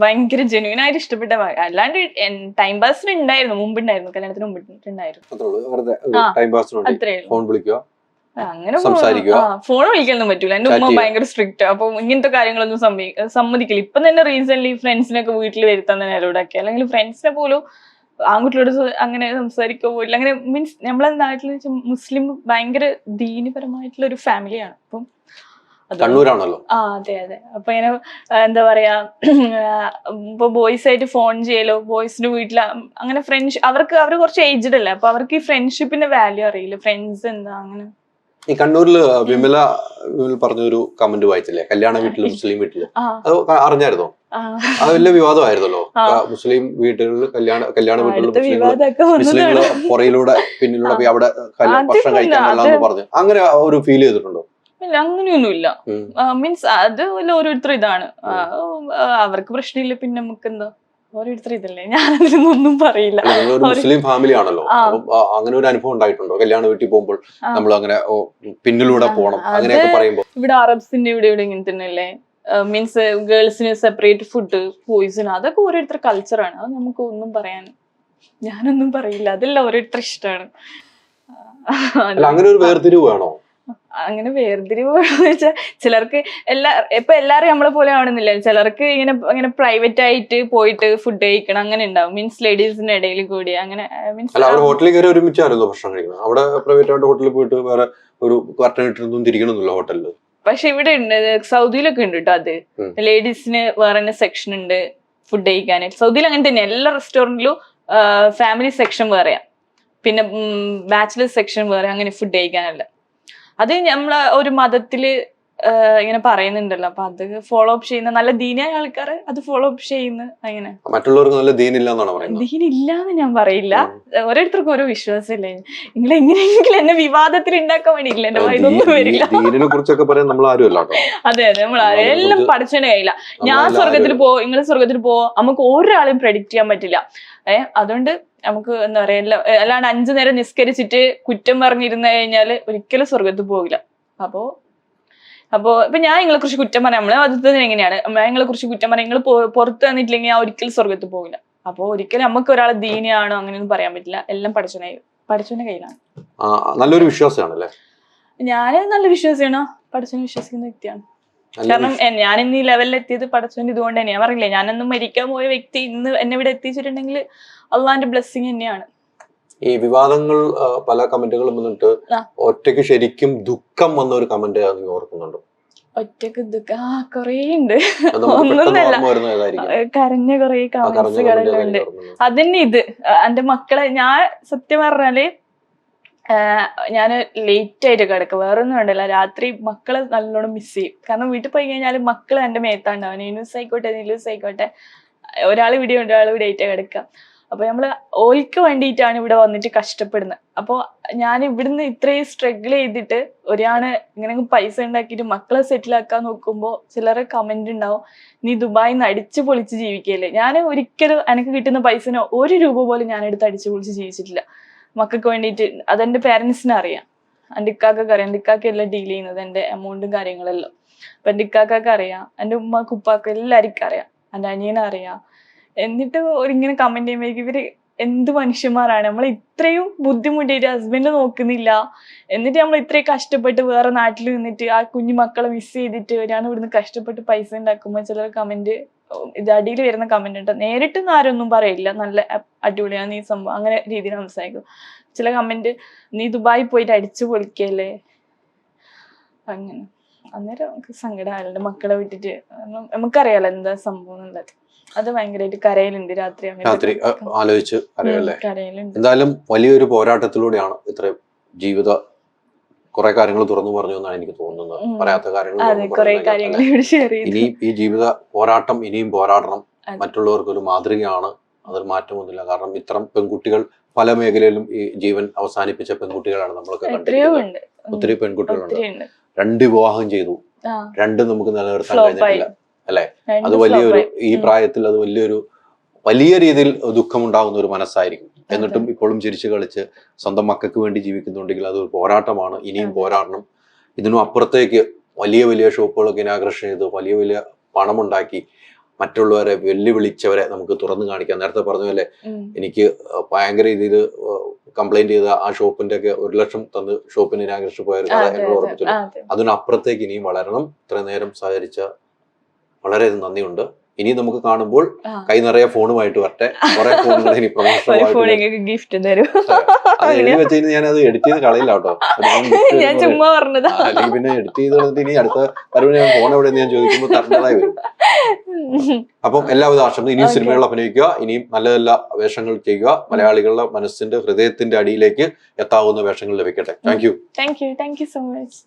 ഭയങ്കര ജെന്യൂൻ ആയിട്ട് ഇഷ്ടപ്പെട്ട, അല്ലാണ്ട് ടൈം പാസിന് ഉണ്ടായിരുന്നു, മുമ്പുണ്ടായിരുന്നു, കല്യാണത്തിന് മുമ്പിട്ടുണ്ടായിരുന്നു. അത്രേ അങ്ങനെ ഫോൺ വിളിക്കാനൊന്നും പറ്റൂല. എന്റെ ഉമ്മ ഭയങ്കര സ്ട്രിക്റ്റ്. അപ്പൊ ഇങ്ങനത്തെ കാര്യങ്ങളൊന്നും സമ്മതിക്കില്ല. ഇപ്പൊ തന്നെ റീസെന്റ് ഫ്രണ്ട്സിനൊക്കെ വീട്ടിൽ വരുത്താൻ തന്നെ അലോടാക്കി. അല്ലെങ്കിൽ ഫ്രണ്ട്സിനെ പോലും ആൺകുട്ടികളോട് അങ്ങനെ സംസാരിക്കോ പോയില്ല. അങ്ങനെ മീൻസ് നമ്മളെ നാട്ടിൽ മുസ്ലിം ഭയങ്കര ദീനപരമായിട്ടുള്ള ഒരു ഫാമിലിയാണ്. അപ്പം കണ്ണൂരാണല്ലോ. അതെ അതെ. അപ്പൊ ഇങ്ങനെ എന്താ പറയാ, ഇപ്പൊ ബോയ്സ് ആയിട്ട് ഫോൺ ചെയ്യലോ, ബോയ്സിന്റെ വീട്ടില് അങ്ങനെ അവർ കുറച്ച് ഏജ്ഡ് അല്ലേ, അപ്പൊ അവർക്ക് ഈ ഫ്രണ്ട്ഷിപ്പിന്റെ വാല്യൂ അറിയില്ല. ഫ്രണ്ട്സ് എന്താ അങ്ങനെ. ഈ കണ്ണൂരില് വിമൽ പറഞ്ഞൊരു കമന്റ് വായിച്ചില്ലേ, കല്യാണ വീട്ടില് മുസ്ലിം വീട്ടില്, അത് അറിഞ്ഞായിരുന്നോ? അത് വലിയ വിവാദമായിരുന്നല്ലോ. മുസ്ലിം വീട്ടുകളിൽ കല്യാണ വീട്ടിൽ മുസ്ലിങ്ങള് പുറയിലൂടെ പിന്നിലൂടെ പോയി അവിടെ ഭക്ഷണം കഴിക്കാൻ എന്ന് പറഞ്ഞു, അങ്ങനെ ഒരു ഫീൽ ചെയ്തിട്ടുണ്ടോ? ഇല്ല, അങ്ങനെയൊന്നുമില്ല. മീൻസ് അത് ഓരോരുത്തർ ഇതാണ്, അവർക്ക് പ്രശ്നമില്ല, പിന്നെ നമുക്ക് എന്താ, ഓരോരുത്തർ ഇതല്ലേ, ഞാനതിനൊന്നും പറയില്ല. മുസ്ലിം ഫാമിലി ആണല്ലോ, അങ്ങനെ ഒരു അനുഭവം ഉണ്ടായിട്ടുണ്ടോ? കല്യാണ വീട്ടിൽ പോകുമ്പോൾ നമ്മൾ അങ്ങനെ പിന്നിലൂടെ പോകണം അങ്ങനെയൊക്കെ പറയുമ്പോൾ? ഇവിടെ അറബ്സിന്റെ ഇവിടെ ഇങ്ങനെ തന്നെയല്ലേ, മീൻസ് ഗേൾസിന് സെപ്പറേറ്റ് ഫുഡ്, പോയിസൺ, അതൊക്കെ ഓരോരുത്തർ കൾച്ചറാണ്. അത് നമുക്ക് ഒന്നും പറയാൻ, ഞാനൊന്നും പറയില്ല. അതെല്ലാം ഓരോരുത്തർ ഇഷ്ടമാണ്. അങ്ങനെ ഒരു വേർതിരിവ് വേണോ? അങ്ങനെ വേർതിരിവ് വെച്ചാൽ ചിലർക്ക് എല്ലാരും നമ്മളെ പോലെ ആവണമെന്നില്ല. ചിലർക്ക് ഇങ്ങനെ പ്രൈവറ്റ് ആയിട്ട് പോയിട്ട് ഫുഡ് കഴിക്കണം അങ്ങനെ ഉണ്ടാവും. മീൻസ് ലേഡീസിന്റെ ഇടയിൽ കൂടി അങ്ങനെ. മീൻസ് ഹോട്ടലിൽ കയറി ഒരുമിച്ചായിരുന്നു ഭക്ഷണം കഴിക്കുന്നത്. അവിടെ പ്രൈവറ്റ് ആയിട്ട് ഹോട്ടലിൽ പോയിട്ട് വേറെ ഒരു കർട്ടൻ ഇട്ടൊന്നും തിരിക്കണമെന്നില്ല ഹോട്ടലിൽ. പക്ഷെ ഇവിടെ ഉണ്ട്, സൗദിയിലൊക്കെ ഉണ്ട് കേട്ടോ. അത് ലേഡീസിന് വേറെ തന്നെ സെക്ഷൻ ഉണ്ട് ഫുഡ് കഴിക്കാനായിട്ട്. സൗദിയിൽ അങ്ങനെ തന്നെ എല്ലാ റെസ്റ്റോറന്റിലും ഫാമിലി സെക്ഷൻ വേറെയാ, പിന്നെ ബാച്ചിലേഴ്സ് സെക്ഷൻ വേറെ, അങ്ങനെ ഫുഡ് കഴിക്കാനല്ല. അത് നമ്മളെ ഒരു മതത്തില് ഇങ്ങനെ പറയുന്നുണ്ടല്ലോ, അപ്പൊ അത് ഫോളോ അപ്പ് ചെയ്യുന്ന നല്ല ദീനായ ആൾക്കാർ അത് ഫോളോ അപ്പ് ചെയ്യുന്ന. അങ്ങനെ മറ്റുള്ളവർക്ക് നല്ല ദീനില്ലാന്നാണ് പറയുന്നത്. ദീനില്ലാന്ന് ഞാൻ പറയില്ല, ഓരോരുത്തർക്കും ഓരോ വിശ്വാസമില്ലേ. നിങ്ങൾ എങ്ങനെയെങ്കിലും എന്നെ വിവാദത്തിൽ ഉണ്ടാക്കാൻ വേണ്ടിയില്ല, എന്റെ ഇതൊന്നും വരില്ല. അതെ അതെ, നമ്മൾ എല്ലാം പഠിച്ചതിന്റെ കയ്യില്ല. ഞാൻ സ്വർഗത്തിൽ പോ, നിങ്ങൾ സ്വർഗത്തിൽ പോ, നമുക്ക് ഒരാളെയും പ്രെഡിക്റ്റ് ചെയ്യാൻ പറ്റില്ല. അതുകൊണ്ട് നമുക്ക് എന്താ പറയാ, അല്ലാണ്ട് 5 നേരം നിസ്കരിച്ചിട്ട് കുറ്റം പറഞ്ഞിരുന്നു കഴിഞ്ഞാല് ഒരിക്കലും സ്വർഗത്തിൽ പോകില്ല. അപ്പോ ഇപ്പൊ ഞാൻ നിങ്ങളെ കുറിച്ച് കുറ്റം പറയാം, നമ്മളെ മതത്തിൽ എങ്ങനെയാണ്, ഞാൻ നിങ്ങളെ കുറിച്ച് കുറ്റം പറയാം, നിങ്ങൾ പുറത്ത് തന്നിട്ടില്ലെങ്കിൽ ഞാൻ ഒരിക്കലും സ്വർഗത്തിൽ പോകില്ല. അപ്പൊ ഒരിക്കലും നമുക്ക് ഒരാളെ ദീനിയാണോ അങ്ങനെയൊന്നും പറയാൻ പറ്റില്ല. എല്ലാം പഠിച്ചവന്റെ കയ്യിലാണ്. നല്ലൊരു വിശ്വാസമാണല്ലേ? ഞാൻ നല്ല വിശ്വാസിയാണോ, പഠിച്ചവനെ വിശ്വസിക്കുന്ന വ്യക്തിയാണ്. കാരണം ഞാൻ ഇന്ന് ഈ ലെവലിൽ എത്തിയത് പഠിച്ചവന്റെ ഇതുകൊണ്ട് തന്നെ. ഞാൻ പറഞ്ഞില്ലേ, ഞാനൊന്നും മരിക്കാൻ പോയ വ്യക്തി ഇന്ന് എന്നെ ഇവിടെ എത്തിച്ചിട്ടുണ്ടെങ്കിൽ അള്ളാന്റെ ബ്ലെസ്സിങ് തന്നെയാണ്. ഈ വിവാദങ്ങൾ പല കമന്റുകളും വന്നിട്ട് ഒറ്റയ്ക്ക് ശരിക്കും ദുഃഖം വന്ന ഒരു കമന്റ് ഓർക്കുന്നുണ്ടോ? ഒറ്റക്ക് ദുഃഖം കൊറേ ഉണ്ട്, ഒന്നൊന്നല്ല, കരഞ്ഞ കൊറേ കമന്റ്സുകളെല്ലാം ഉണ്ട്. അതന്നെ ഇത് എന്റെ മക്കളെ, ഞാൻ സത്യം പറഞ്ഞാല് ഞാൻ ലേറ്റ് ആയിട്ട് കിടക്കും, വേറൊന്നും വേണ്ടല്ല. രാത്രി മക്കളെ നല്ലോണം മിസ് ചെയ്യും. കാരണം വീട്ടിൽ പോയി കഴിഞ്ഞാൽ മക്കള് എന്റെ മേത്താണ്ടാവും. ന്യൂസ് ആയിക്കോട്ടെ നിലൂസ് ആയിക്കോട്ടെ, ഒരാൾ ഇവിടെ ഉണ്ട്, ഒരാൾ ഇവിടെ ആയിട്ട് കിടക്കുക. അപ്പൊ നമ്മള് ഓൽക്ക് വേണ്ടിയിട്ടാണ് ഇവിടെ വന്നിട്ട് കഷ്ടപ്പെടുന്നത്. അപ്പൊ ഞാൻ ഇവിടുന്ന് ഇത്രയും സ്ട്രഗിൾ ചെയ്തിട്ട് ഒരാണ് ഇങ്ങനെ പൈസ ഉണ്ടാക്കിയിട്ട് മക്കളെ സെറ്റിൽ ആക്കാൻ നോക്കുമ്പോ ചിലരെ കമന്റ് ഉണ്ടാവും, നീ ദുബായിൽ നിന്ന് അടിച്ചു പൊളിച്ച് ജീവിക്കല്ലേ. ഞാൻ ഒരിക്കലും എനിക്ക് കിട്ടുന്ന പൈസനോ 1 രൂപ പോലും ഞാൻ എടുത്ത് അടിച്ചു പൊളിച്ച് ജീവിച്ചിട്ടില്ല. മക്കൾക്ക് വേണ്ടിയിട്ട് അതെന്റെ പേരൻസിനെ അറിയാം, എൻ്റെ ഇക്കാക്കൊക്കെ അറിയാം. എൻ്റെ ഇക്കാക്ക് എല്ലാം ഡീൽ ചെയ്യുന്നത് എൻ്റെ എമൗണ്ടും കാര്യങ്ങളെല്ലാം. അപ്പൊ എൻ്റെ ഇക്കാക്കൊക്കെ അറിയാം, എൻ്റെ ഉമ്മാക്ക് ഉപ്പാക്ക് എല്ലാവർക്കും അറിയാം, എൻ്റെ അനിയനെ അറിയാം. എന്നിട്ട് ഇങ്ങനെ കമന്റ് ചെയ്യുമ്പോഴേക്കും ഇവര് എന്ത് മനുഷ്യന്മാരാണ്, നമ്മൾ ഇത്രയും ബുദ്ധിമുട്ടിയിട്ട് ഹസ്ബൻഡ് നോക്കുന്നില്ല, എന്നിട്ട് നമ്മൾ ഇത്രയും കഷ്ടപ്പെട്ട് വേറെ നാട്ടിൽ നിന്നിട്ട് ആ കുഞ്ഞു മക്കളെ മിസ് ചെയ്തിട്ട് ഞാൻ ഇവിടുന്ന് കഷ്ടപ്പെട്ട് പൈസ ഉണ്ടാക്കുമ്പോൾ ചിലർ കമന്റ്, ഇത് അടിയിൽ വരുന്ന കമന്റ് ഉണ്ട്. നേരിട്ടൊന്നും ആരൊന്നും പറയില്ല, നല്ല അടിപൊളിയാണ് നീ സംഭവം അങ്ങനെ രീതിയിൽ സംസാരിക്കും. ചില കമന്റ്, നീ ദുബായി പോയിട്ട് അടിച്ചു പൊളിക്കല്ലേ, അങ്ങനെ. അന്നേരം നമുക്ക് സങ്കടമായാലുണ്ട് മക്കളെ വിട്ടിട്ട്. നമുക്കറിയാലോ എന്താ സംഭവം എന്നുള്ളത്. അത് ഭയങ്കരമായിട്ട് കരയിലുണ്ട് രാത്രി ആലോചിച്ച് കരയിലുണ്ട്. എന്തായാലും വലിയൊരു പോരാട്ടത്തിലൂടെയാണ് ഇത്രയും ജീവിത കുറെ കാര്യങ്ങൾ തുറന്നു പറഞ്ഞു എന്നാണ് എനിക്ക് തോന്നുന്നത്. പറയാത്ത കാര്യങ്ങൾ ഇനി ഈ ജീവിത പോരാട്ടം ഇനിയും പോരാടണം. മറ്റുള്ളവർക്ക് ഒരു മാതൃകയാണ്, അതിൽ മാറ്റമൊന്നുമില്ല. കാരണം ഇത്തരം പെൺകുട്ടികൾ പല മേഖലയിലും ഈ ജീവൻ അവസാനിപ്പിച്ച പെൺകുട്ടികളാണ് നമ്മളൊക്കെ കണ്ടിട്ടുള്ളത്. ഒത്തിരി പെൺകുട്ടികളുണ്ട്, 2 വിവാഹം ചെയ്തു, 2 നമുക്ക് നിലനിർത്താൻ കഴിഞ്ഞിട്ടില്ല അല്ലെ? അത് വലിയൊരു, ഈ പ്രായത്തിൽ അത് വലിയ രീതിയിൽ ദുഃഖമുണ്ടാകുന്ന ഒരു മനസ്സായിരിക്കും. എന്നിട്ടും ഇപ്പോഴും ചിരിച്ചു കളിച്ച് സ്വന്തം മക്കൾക്ക് വേണ്ടി ജീവിക്കുന്നുണ്ടെങ്കിൽ അതൊരു പോരാട്ടമാണ്. ഇനിയും പോരാടണം. ഇതിനും അപ്പുറത്തേക്ക് വലിയ വലിയ ഷോപ്പുകളൊക്കെ ഇനാഗ്രേഷൻ ചെയ്ത് വലിയ വലിയ പണമുണ്ടാക്കി മറ്റുള്ളവരെ വെല്ലുവിളിച്ചവരെ നമുക്ക് തുറന്നു കാണിക്കാം. നേരത്തെ പറഞ്ഞ പോലെ എനിക്ക് ഭയങ്കര രീതിയിൽ കംപ്ലൈന്റ് ചെയ്ത ആ ഷോപ്പിന്റെ ഒക്കെ 1 ലക്ഷം തന്ന് ഷോപ്പിന് ഇനാഗ്രേഷൻ പോയ എന്നോട് ഓർമ്മിച്ചില്ല. അതിനപ്പുറത്തേക്ക് ഇനിയും വളരണം. ഇത്ര നേരം സഹകരിച്ച വളരെ നന്ദിയുണ്ട്. ഇനി നമുക്ക് കാണുമ്പോൾ കൈ നിറയെ ഫോണുമായിട്ട് വരട്ടെ. കുറെ ഫോണുകൾ ഇനി ഗിഫ്റ്റ് തരും. അത് എഴുതി വെച്ച് ഞാൻ അത് എഡിറ്റ് ചെയ്ത് കളയില്ല കേട്ടോ. ഞാൻ ചുമ്മാ പറഞ്ഞതാ. അല്ലെങ്കിൽ പിന്നെ എഡിറ്റ് ചെയ്ത് കളഞ്ഞിട്ട് ഇനി അടുത്ത വരവ് ഞാൻ ഫോൺ എവിടെ ഞാൻ ചോദിക്കുമ്പോൾ തരേണ്ടതായി വരും. അപ്പം എല്ലാവിധ ആശംസകളും. ഇനിയും സിനിമകൾ അഭിനയിക്കുക, ഇനിയും നല്ല നല്ല വേഷങ്ങൾ ചെയ്യുക. മലയാളികളുടെ മനസ്സിന്റെ ഹൃദയത്തിന്റെ അടിയിലേക്ക് എത്താവുന്ന വേഷങ്ങൾ ലഭിക്കട്ടെ. Thank you. Thank you so much.